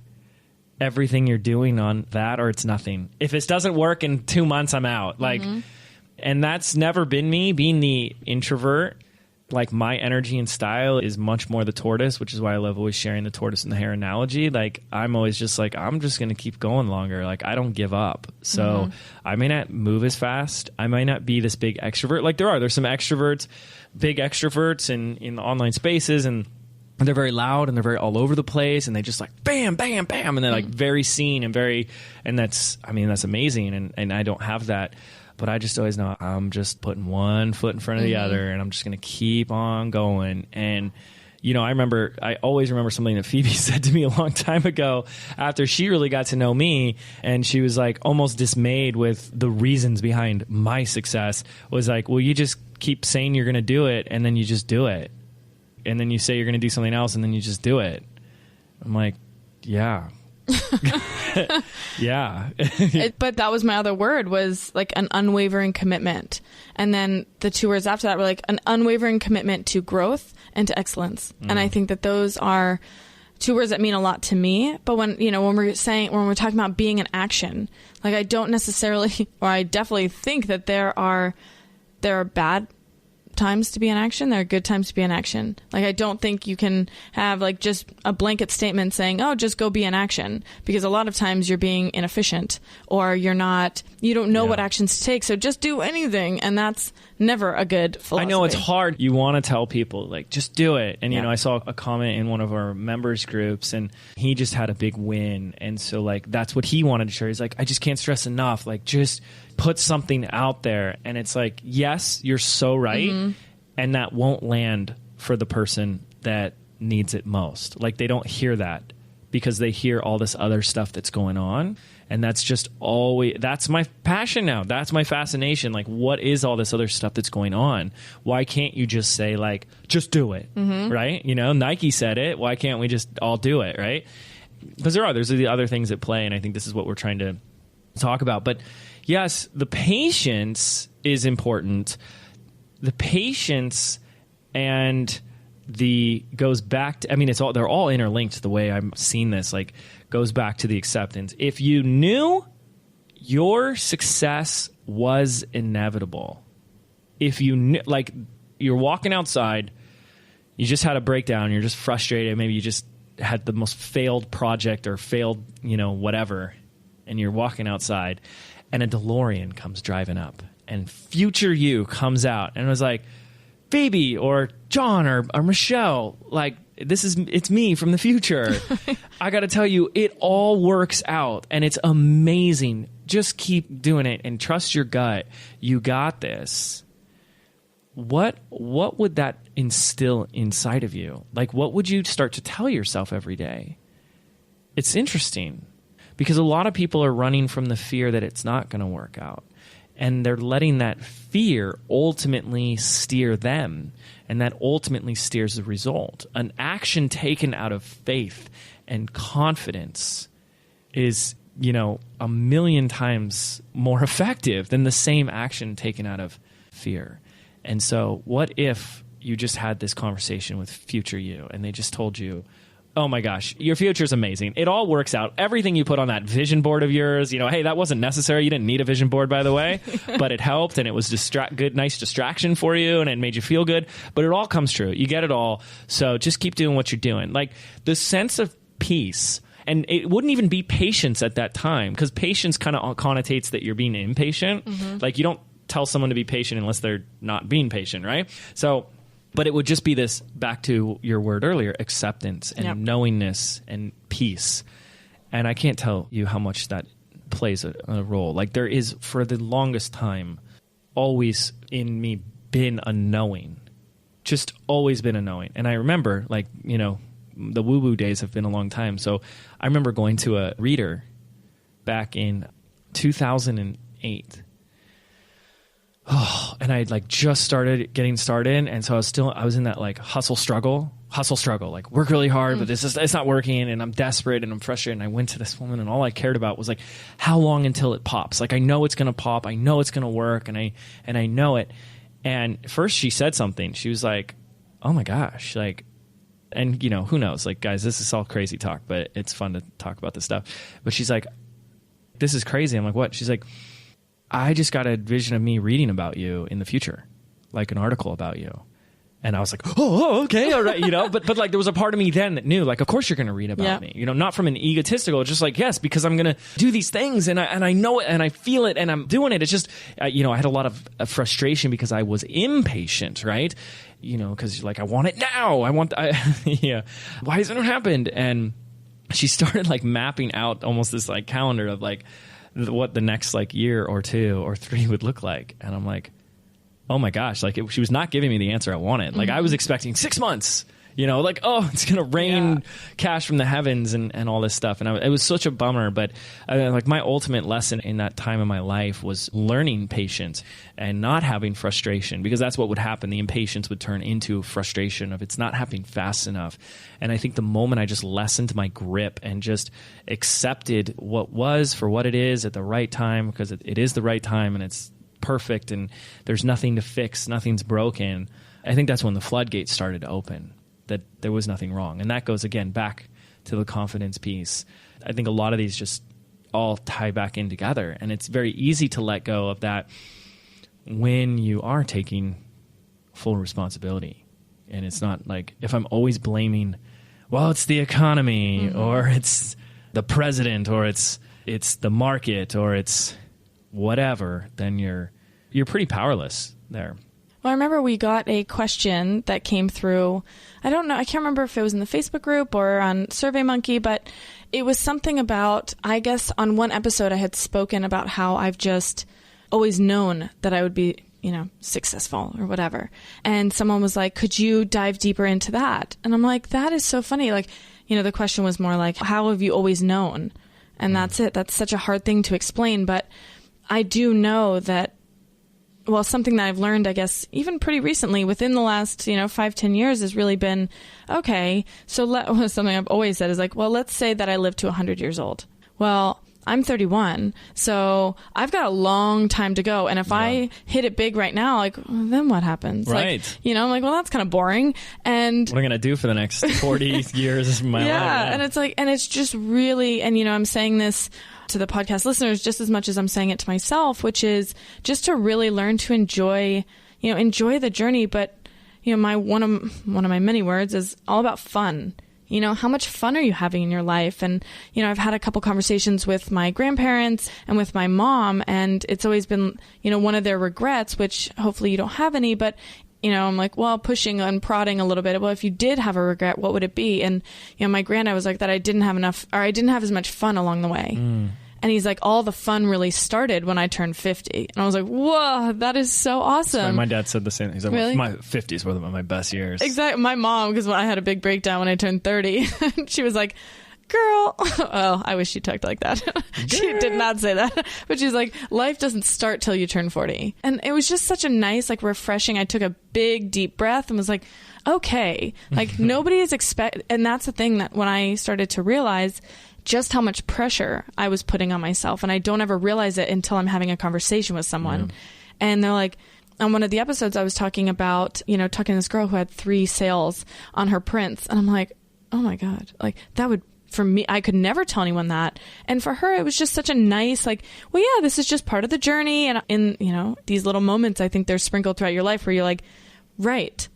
everything you're doing on that, or it's nothing? If it doesn't work in 2 months, I'm out. Like, and that's never been me. Being the introvert, like, my energy and style is much more the tortoise, which is why I love always sharing the tortoise and the hare analogy. Like, I'm always just like, I'm just going to keep going longer. Like, I don't give up. So I may not move as fast. I might not be this big extrovert. Like, there's some extroverts, big extroverts in the online spaces, and they're very loud and they're very all over the place, and they just like bam, bam, bam, and they're like very seen and that's amazing. And I don't have that. But I just always know I'm just putting one foot in front of the other, and I'm just going to keep on going. And, I always remember something that Phoebe said to me a long time ago after she really got to know me, and she was like almost dismayed with the reasons behind my success. Was like, well, you just keep saying you're going to do it, and then you just do it. And then you say you're going to do something else, and then you just do it. I'm like, yeah. Yeah. But that was my other word, was like an unwavering commitment. And then the 2 words after that were like an unwavering commitment to growth and to excellence. And I think that those are 2 words that mean a lot to me. But when we're talking about being in action, like, I don't necessarily, or I definitely think that there are bad times to be in action. There are good times to be in action. Like, I don't think you can have like just a blanket statement saying, oh, just go be in action, because a lot of times you're being inefficient, or you don't know what actions to take. So just do anything. And that's never a good philosophy. I know it's hard. You want to tell people like, just do it. And, I saw a comment in one of our members groups, and he just had a big win. And so like, that's what he wanted to share. He's like, I just can't stress enough. Like, just put something out there. And it's like, yes, you're so right. And that won't land for the person that needs it most. Like, they don't hear that because they hear all this other stuff that's going on. And that's just that's my passion now. That's my fascination. Like, what is all this other stuff that's going on? Why can't you just say like, just do it, right? Nike said it. Why can't we just all do it, right? Because there's the other things at play. And I think this is what we're trying to talk about. But yes, the patience is important. The patience and goes back to, they're all interlinked the way I'm seeing this, like, goes back to the acceptance. If you knew your success was inevitable, if you knew, like, you're walking outside, you just had a breakdown, you're just frustrated, maybe you just had the most failed project or failed, whatever, and you're walking outside, and a DeLorean comes driving up, and future you comes out, and it was like, Phoebe or John or Michelle, like, it's me from the future. I got to tell you, it all works out, and it's amazing. Just keep doing it and trust your gut. You got this. what would that instill inside of you? Like, what would you start to tell yourself every day? It's interesting because a lot of people are running from the fear that it's not going to work out. And they're letting that fear ultimately steer them. And that ultimately steers the result. An action taken out of faith and confidence is, a million times more effective than the same action taken out of fear. And so what if you just had this conversation with future you and they just told you, oh my gosh, your future is amazing. It all works out. Everything you put on that vision board of yours, hey, that wasn't necessary. You didn't need a vision board, by the way, but it helped and it was nice distraction for you and it made you feel good. But it all comes true. You get it all. So just keep doing what you're doing. Like the sense of peace, and it wouldn't even be patience at that time because patience kind of connotates that you're being impatient. Mm-hmm. Like you don't tell someone to be patient unless they're not being patient, right? So, but it would just be this, back to your word earlier, acceptance and knowingness and peace. And I can't tell you how much that plays a role. Like there is, for the longest time, always in me been a knowing. Just always been a knowing. And I remember, the woo-woo days have been a long time. So I remember going to a reader back in 2008. Oh, and I had just started getting started. And so I was in that hustle struggle, like work really hard, but it's not working and I'm desperate and I'm frustrated. And I went to this woman and all I cared about was how long until it pops? I know it's going to pop. I know it's going to work. And I know it. And first she said something. She was like, oh my gosh, and who knows, guys, this is all crazy talk, but it's fun to talk about this stuff. But she's like, this is crazy. I'm like, what? She's like, I just got a vision of me reading about you in the future, like an article about you. And I was like, oh, okay, all right, but there was a part of me then that knew, of course you're going to read about me, not from an egotistical, just yes, because I'm going to do these things and I know it and I feel it and I'm doing it. It's just, I had a lot of frustration because I was impatient, right? Because I want it now. Why hasn't it happened? And she started mapping out almost this calendar of what the next year or 2 or 3 would look like. And I'm like, oh my gosh, she was not giving me the answer I wanted. I was expecting 6 months, it's going to rain cash from the heavens and all this stuff. And it was such a bummer. But my ultimate lesson in that time of my life was learning patience and not having frustration, because that's what would happen. The impatience would turn into frustration of it's not happening fast enough. And I think the moment I just lessened my grip and just accepted what was for what it is at the right time, because it is the right time and it's perfect and there's nothing to fix, nothing's broken. I think that's when the floodgates started to open, that there was nothing wrong. And that goes again back to the confidence piece. I think a lot of these just all tie back in together, and it's very easy to let go of that when you are taking full responsibility. And it's not if I'm always blaming, well, it's the economy or it's the president or it's the market or it's whatever, then you're pretty powerless there. Well, I remember we got a question that came through. I don't know. I can't remember if it was in the Facebook group or on SurveyMonkey, but it was something about, I guess on one episode I had spoken about how I've just always known that I would be, successful or whatever. And someone was like, could you dive deeper into that? And I'm like, that is so funny. The question was more how have you always known? And that's it. That's such a hard thing to explain. But I do know that, well, something that I've learned, I guess, even pretty recently within the last, 5-10 years has really been, okay, so something I've always said is let's say that I live to 100 years old. Well, I'm 31, so I've got a long time to go. And if I hit it big right now, then what happens? Right. I'm well, that's kind of boring. And what am I going to do for the next 40 years of my life? Yeah. And it's and it's just really, and, I'm saying this to the podcast listeners just as much as I'm saying it to myself, which is just to really learn to enjoy the journey. But, one of my many words is all about fun. How much fun are you having in your life? And, I've had a couple conversations with my grandparents and with my mom, and it's always been, one of their regrets, which hopefully you don't have any, but I'm pushing and prodding a little bit. Well, if you did have a regret, what would it be? And, my granddad was like that I didn't have enough, or I didn't have as much fun along the way. And he's like, all the fun really started when I turned 50. And I was like, whoa, that is so awesome. My dad said the same. He's like, Really? my 50s were my best years. Exactly. My mom, because I had a big breakdown when I turned 30, she was like, girl. Oh, I wish she talked like that. She did not say that. But she's like, life doesn't start till you turn 40. And it was just such a nice, like, refreshing. I took a big, deep breath and was like, okay, like nobody is and that's the thing that when I started to realize just how much pressure I was putting on myself. And I don't ever realize it until I'm having a conversation with someone. Yeah. And they're like, on one of the episodes I was talking about, talking to this girl who had 3 sales on her prints. And I'm like, oh my God, like that would, for me, I could never tell anyone that. And for her, it was just such a nice, like, well, yeah, this is just part of the journey. And in, these little moments, I think they're sprinkled throughout your life where you're like, right,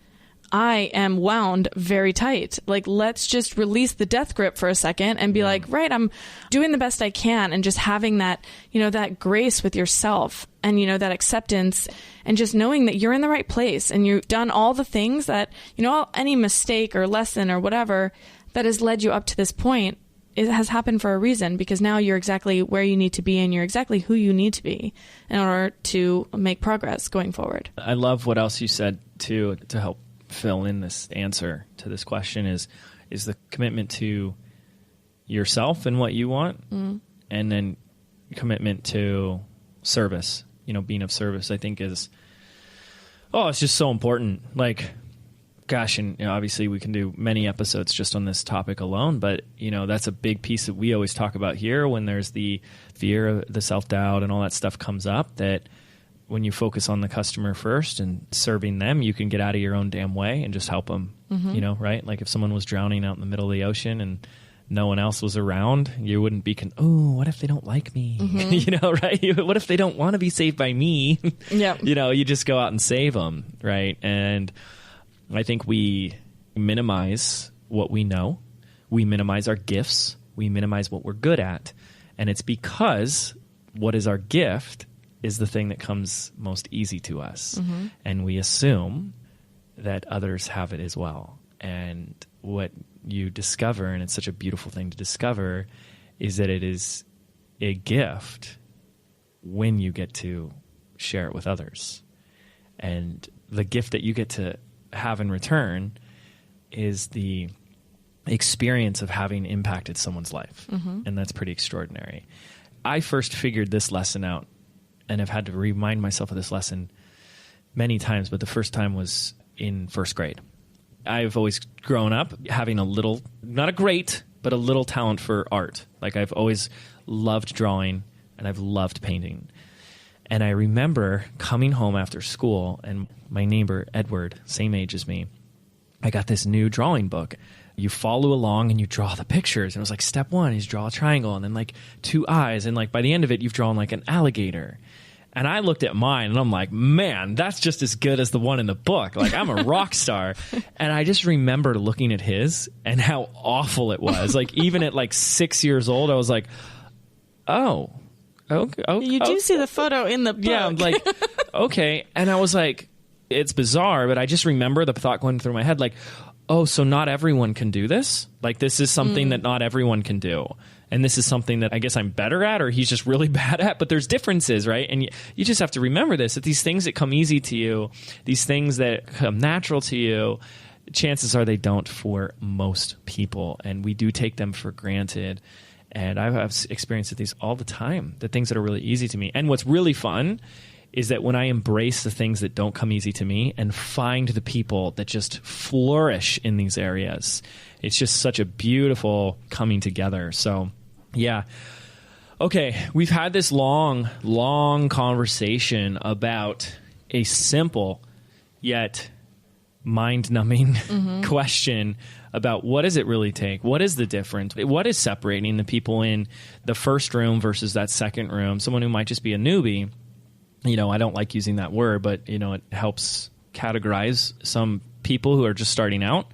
I am wound very tight. Like, let's just release the death grip for a second and be like, right, I'm doing the best I can. And just having that, that grace with yourself and, that acceptance and just knowing that you're in the right place and you've done all the things that, any mistake or lesson or whatever that has led you up to this point, it has happened for a reason, because now you're exactly where you need to be and you're exactly who you need to be in order to make progress going forward. I love what else you said too, to help fill in this answer to this question is the commitment to yourself and what you want, and then commitment to service, being of service, I think it's just so important. Like, gosh, and obviously we can do many episodes just on this topic alone, but that's a big piece that we always talk about here when there's the fear, the self-doubt and all that stuff comes up, that when you focus on the customer first and serving them, you can get out of your own damn way and just help them, right? Like if someone was drowning out in the middle of the ocean and no one else was around, you wouldn't be, what if they don't like me? Right? What if they don't want to be saved by me? Yeah. You just go out and save them, right? And I think we minimize what we know. We minimize our gifts. We minimize what we're good at. And it's because what is our gift is the thing that comes most easy to us. And we assume that others have it as well. And what you discover, and it's such a beautiful thing to discover, is that it is a gift when you get to share it with others. And the gift that you get to have in return is the experience of having impacted someone's life. And that's pretty extraordinary. I first figured this lesson out, and I've had to remind myself of this lesson many times, but the first time was in first grade. I've always grown up having a little, not a great, but a little talent for art. Like I've always loved drawing and I've loved painting. And I remember coming home after school and my neighbor, Edward, same age as me, I got this new drawing book. You follow along and you draw the pictures. And it was like step 1 is draw a triangle and then like 2 eyes. And like by the end of it, you've drawn like an alligator. And I looked at mine and I'm like, man, that's just as good as the one in the book. Like I'm a rock star. And I just remember looking at his and how awful it was. Like even at like 6 years old, I was like, oh, okay. You do see the photo in the book. Yeah, I'm like, okay. And I was like, it's bizarre, but I just remember the thought going through my head like, oh, so not everyone can do this? Like this is something that not everyone can do. And this is something that I guess I'm better at or he's just really bad at, but there's differences, right? And you just have to remember this, that these things that come easy to you, these things that come natural to you, chances are they don't for most people. And we do take them for granted. And I've experienced these all the time, the things that are really easy to me. And what's really fun is that when I embrace the things that don't come easy to me and find the people that just flourish in these areas, it's just such a beautiful coming together. So, yeah. Okay, we've had this long conversation about a simple yet mind-numbing question about what does it really take? What is the difference? What is separating the people in the first room versus that second room? Someone who might just be a newbie. I don't like using that word, but, it helps categorize some people who are just starting out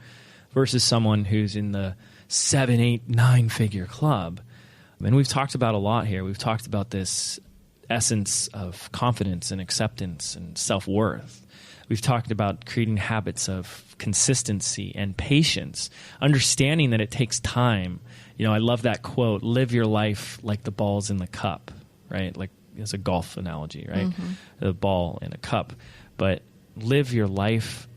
versus someone who's in the 7, 8, 9-figure club. And we've talked about a lot here. We've talked about this essence of confidence and acceptance and self-worth. We've talked about creating habits of consistency and patience, understanding that it takes time. I love that quote, live your life like the ball's in the cup, right? Like it's a golf analogy, right? The ball in a cup. But live your life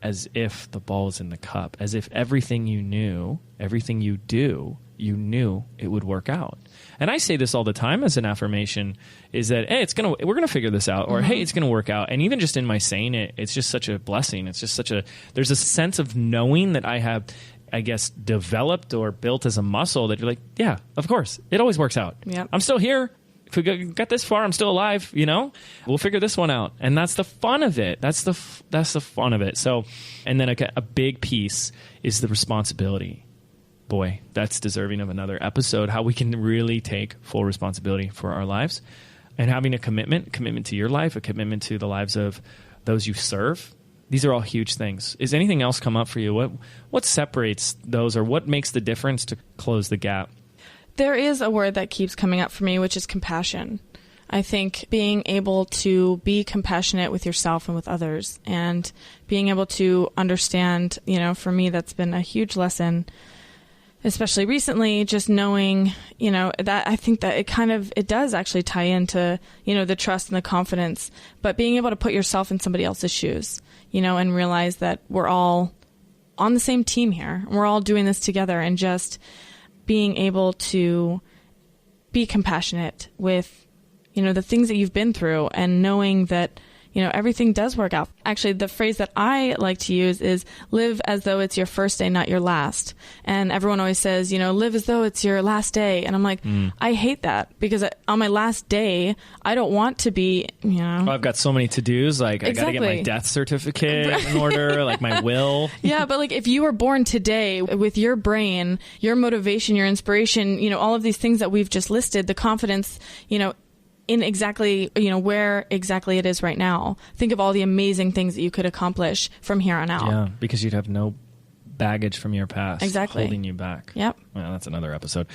as if the ball is in the cup, as if everything you knew, everything you do, you knew it would work out. And I say this all the time as an affirmation, is that, hey, we're gonna figure this out, or hey, it's gonna work out. And even just in my saying it, it's just such a blessing. It's just there's a sense of knowing that I have, I guess, developed or built as a muscle that you're like, yeah, of course, it always works out. Yep. I'm still here. If we got this far, I'm still alive. We'll figure this one out, and that's the fun of it. That's the fun of it. So, and then a big piece is the responsibility. Boy, that's deserving of another episode. How we can really take full responsibility for our lives, and having a commitment to your life, a commitment to the lives of those you serve. These are all huge things. Is anything else come up for you? What separates those, or what makes the difference to close the gap? There is a word that keeps coming up for me, which is compassion. I think being able to be compassionate with yourself and with others, and being able to understand, for me, that's been a huge lesson, especially recently, just knowing, that I think that it does actually tie into, the trust and the confidence, but being able to put yourself in somebody else's shoes, and realize that we're all on the same team here. We're all doing this together, and just being able to be compassionate with, the things that you've been through, and knowing that, everything does work out. Actually, the phrase that I like to use is live as though it's your first day, not your last. And everyone always says, live as though it's your last day. And I'm like, I hate that, because on my last day, I don't want to be, I've got so many to-dos. Like, exactly. I got to get my death certificate in order, like my will. Yeah, but like if you were born today with your brain, your motivation, your inspiration, all of these things that we've just listed, the confidence, in exactly, where exactly it is right now. Think of all the amazing things that you could accomplish from here on out. Yeah, because you'd have no baggage from your past holding you back. Yep. Well, that's another episode.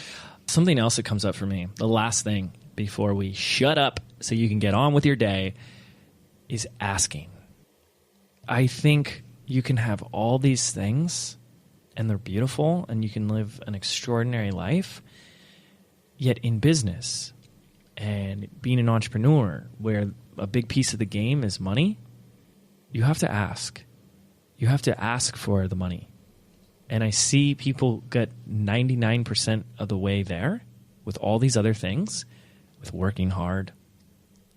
Something else that comes up for me, the last thing before we shut up so you can get on with your day, is asking. I think you can have all these things, and they're beautiful, and you can live an extraordinary life, yet in business and being an entrepreneur, where a big piece of the game is money, you have to ask. You have to ask for the money. And I see people get 99% of the way there with all these other things, with working hard,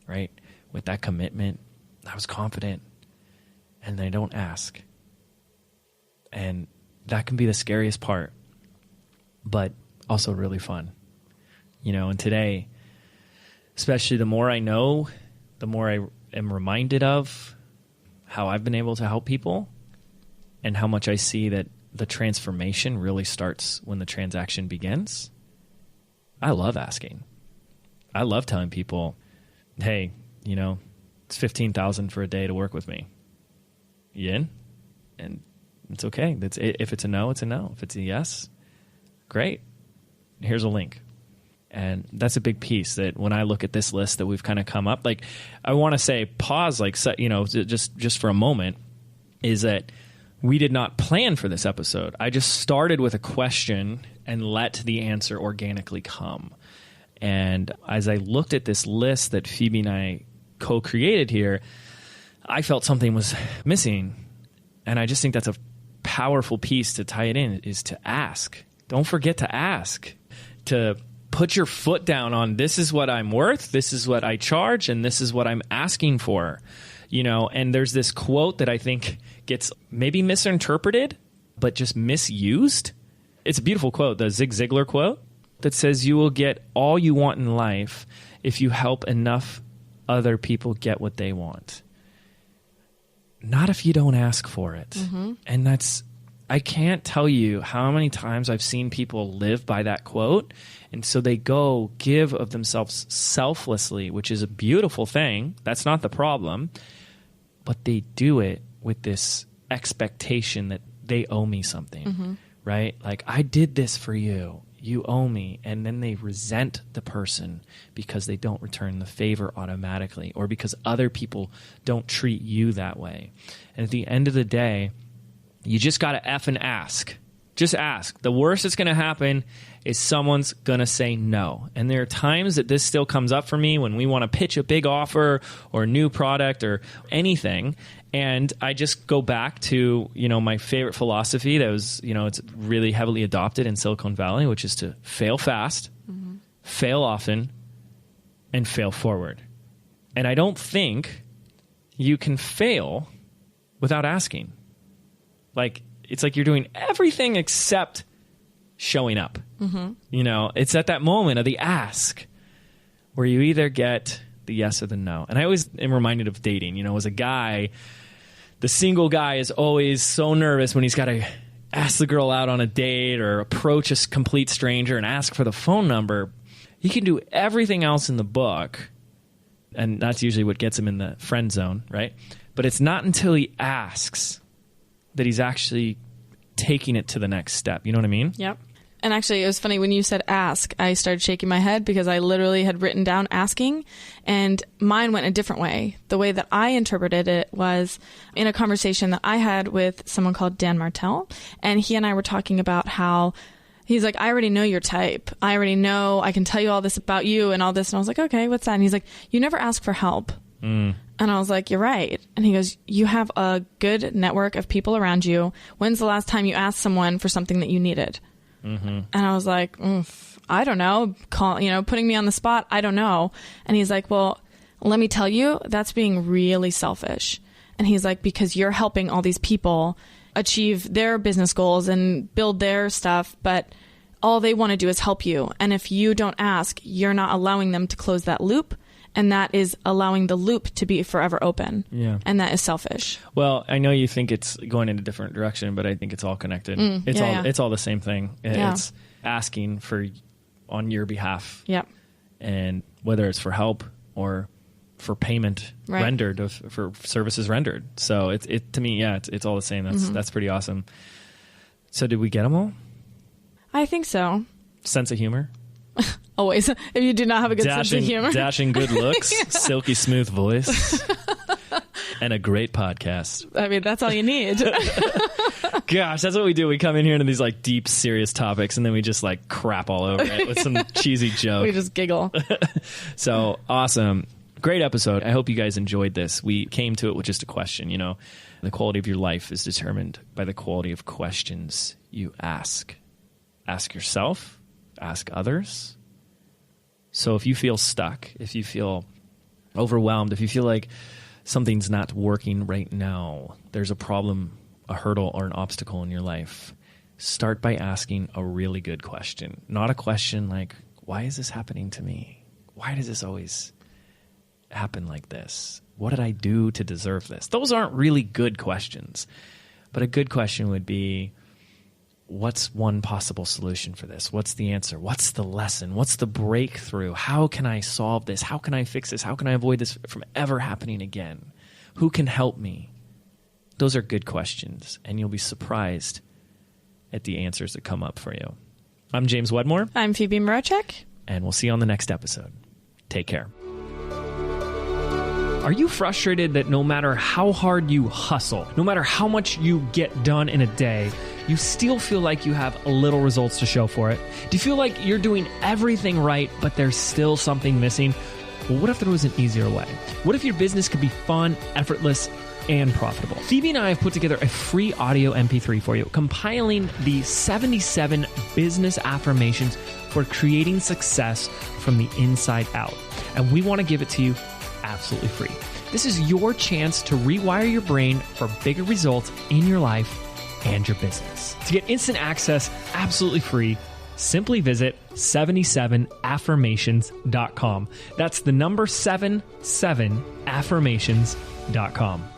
right? With that commitment. I was confident. And they don't ask. And that can be the scariest part, but also really fun. And today, especially the more I know, the more I am reminded of how I've been able to help people, and how much I see that the transformation really starts when the transaction begins. I love asking. I love telling people, hey, it's $15,000 for a day to work with me. You in? And it's okay. If it's a no, it's a no. If it's a yes, great. Here's a link. And that's a big piece that when I look at this list that we've kind of come up, like, I want to say pause, like, just for a moment, is that we did not plan for this episode. I just started with a question and let the answer organically come. And as I looked at this list that Phoebe and I co-created here, I felt something was missing. And I just think that's a powerful piece to tie it in, is to ask. Don't forget to ask, to put your foot down on, this is what I'm worth, this is what I charge, and this is what I'm asking for. And there's this quote that I think gets maybe misinterpreted, but just misused. It's a beautiful quote, the Zig Ziglar quote, that says you will get all you want in life if you help enough other people get what they want. Not if you don't ask for it. And I can't tell you how many times I've seen people live by that quote. And so they go give of themselves selflessly, which is a beautiful thing. That's not the problem. But they do it with this expectation that they owe me something, right? Like, I did this for you. You owe me. And then they resent the person because they don't return the favor automatically, or because other people don't treat you that way. And at the end of the day, you just got to effing ask. Just ask. The worst that's going to happen is someone's going to say no. And there are times that this still comes up for me when we want to pitch a big offer or a new product or anything. And I just go back to, my favorite philosophy that was, it's really heavily adopted in Silicon Valley, which is to fail fast, fail often, and fail forward. And I don't think you can fail without asking. It's like you're doing everything except showing up. It's at that moment of the ask where you either get the yes or the no. And I always am reminded of dating. As a guy, the single guy is always so nervous when he's got to ask the girl out on a date or approach a complete stranger and ask for the phone number. He can do everything else in the book, and that's usually what gets him in the friend zone, right? But it's not until he asks that he's actually taking it to the next step. You know what I mean? Yep. And actually, it was funny when you said ask, I started shaking my head because I literally had written down asking, and mine went a different way. The way that I interpreted it was in a conversation that I had with someone called Dan Martell, and he and I were talking about how he's like, I already know your type. I already know, I can tell you all this about you and all this. And I was like, okay, what's that? And he's like, you never ask for help. And I was like, you're right. And he goes, you have a good network of people around you. When's the last time you asked someone for something that you needed? And I was like, I don't know. Putting me on the spot. I don't know. And he's like, well, let me tell you, that's being really selfish. And he's like, because you're helping all these people achieve their business goals and build their stuff, but all they want to do is help you. And if you don't ask, you're not allowing them to close that loop. And that is allowing the loop to be forever open. Yeah. And that is selfish. Well, I know you think it's going in a different direction, but I think it's all connected. It's all the same thing. It's asking on your behalf. Yep. And whether it's for help or for payment rendered, for services rendered. So it to me, it's all the same. That's pretty awesome. So did we get them all? I think so. Sense of humor? Always. If you do not have a good sense of humor. Dashing good looks, silky smooth voice, and a great podcast. I mean, that's all you need. Gosh, that's what we do. We come in here into these deep, serious topics, and then we just crap all over it with some cheesy joke. We just giggle. So awesome. Great episode. I hope you guys enjoyed this. We came to it with just a question. The quality of your life is determined by the quality of questions you ask. Ask yourself. Ask others. So if you feel stuck, if you feel overwhelmed, if you feel like something's not working right now, there's a problem, a hurdle, or an obstacle in your life, start by asking a really good question. Not a question like, why is this happening to me? Why does this always happen like this? What did I do to deserve this? Those aren't really good questions. But a good question would be, what's one possible solution for this? What's the answer? What's the lesson? What's the breakthrough? How can I solve this? How can I fix this? How can I avoid this from ever happening again? Who can help me? Those are good questions, and you'll be surprised at the answers that come up for you. I'm James Wedmore. I'm Phoebe Mroczek. And we'll see you on the next episode. Take care. Are you frustrated that no matter how hard you hustle, no matter how much you get done in a day, you still feel like you have little results to show for it? Do you feel like you're doing everything right, but there's still something missing? Well, what if there was an easier way? What if your business could be fun, effortless, and profitable? Phoebe and I have put together a free audio MP3 for you, compiling the 77 business affirmations for creating success from the inside out. And we want to give it to you absolutely free. This is your chance to rewire your brain for bigger results in your life and your business. To get instant access absolutely free, simply visit 77affirmations.com. That's the number 77affirmations.com.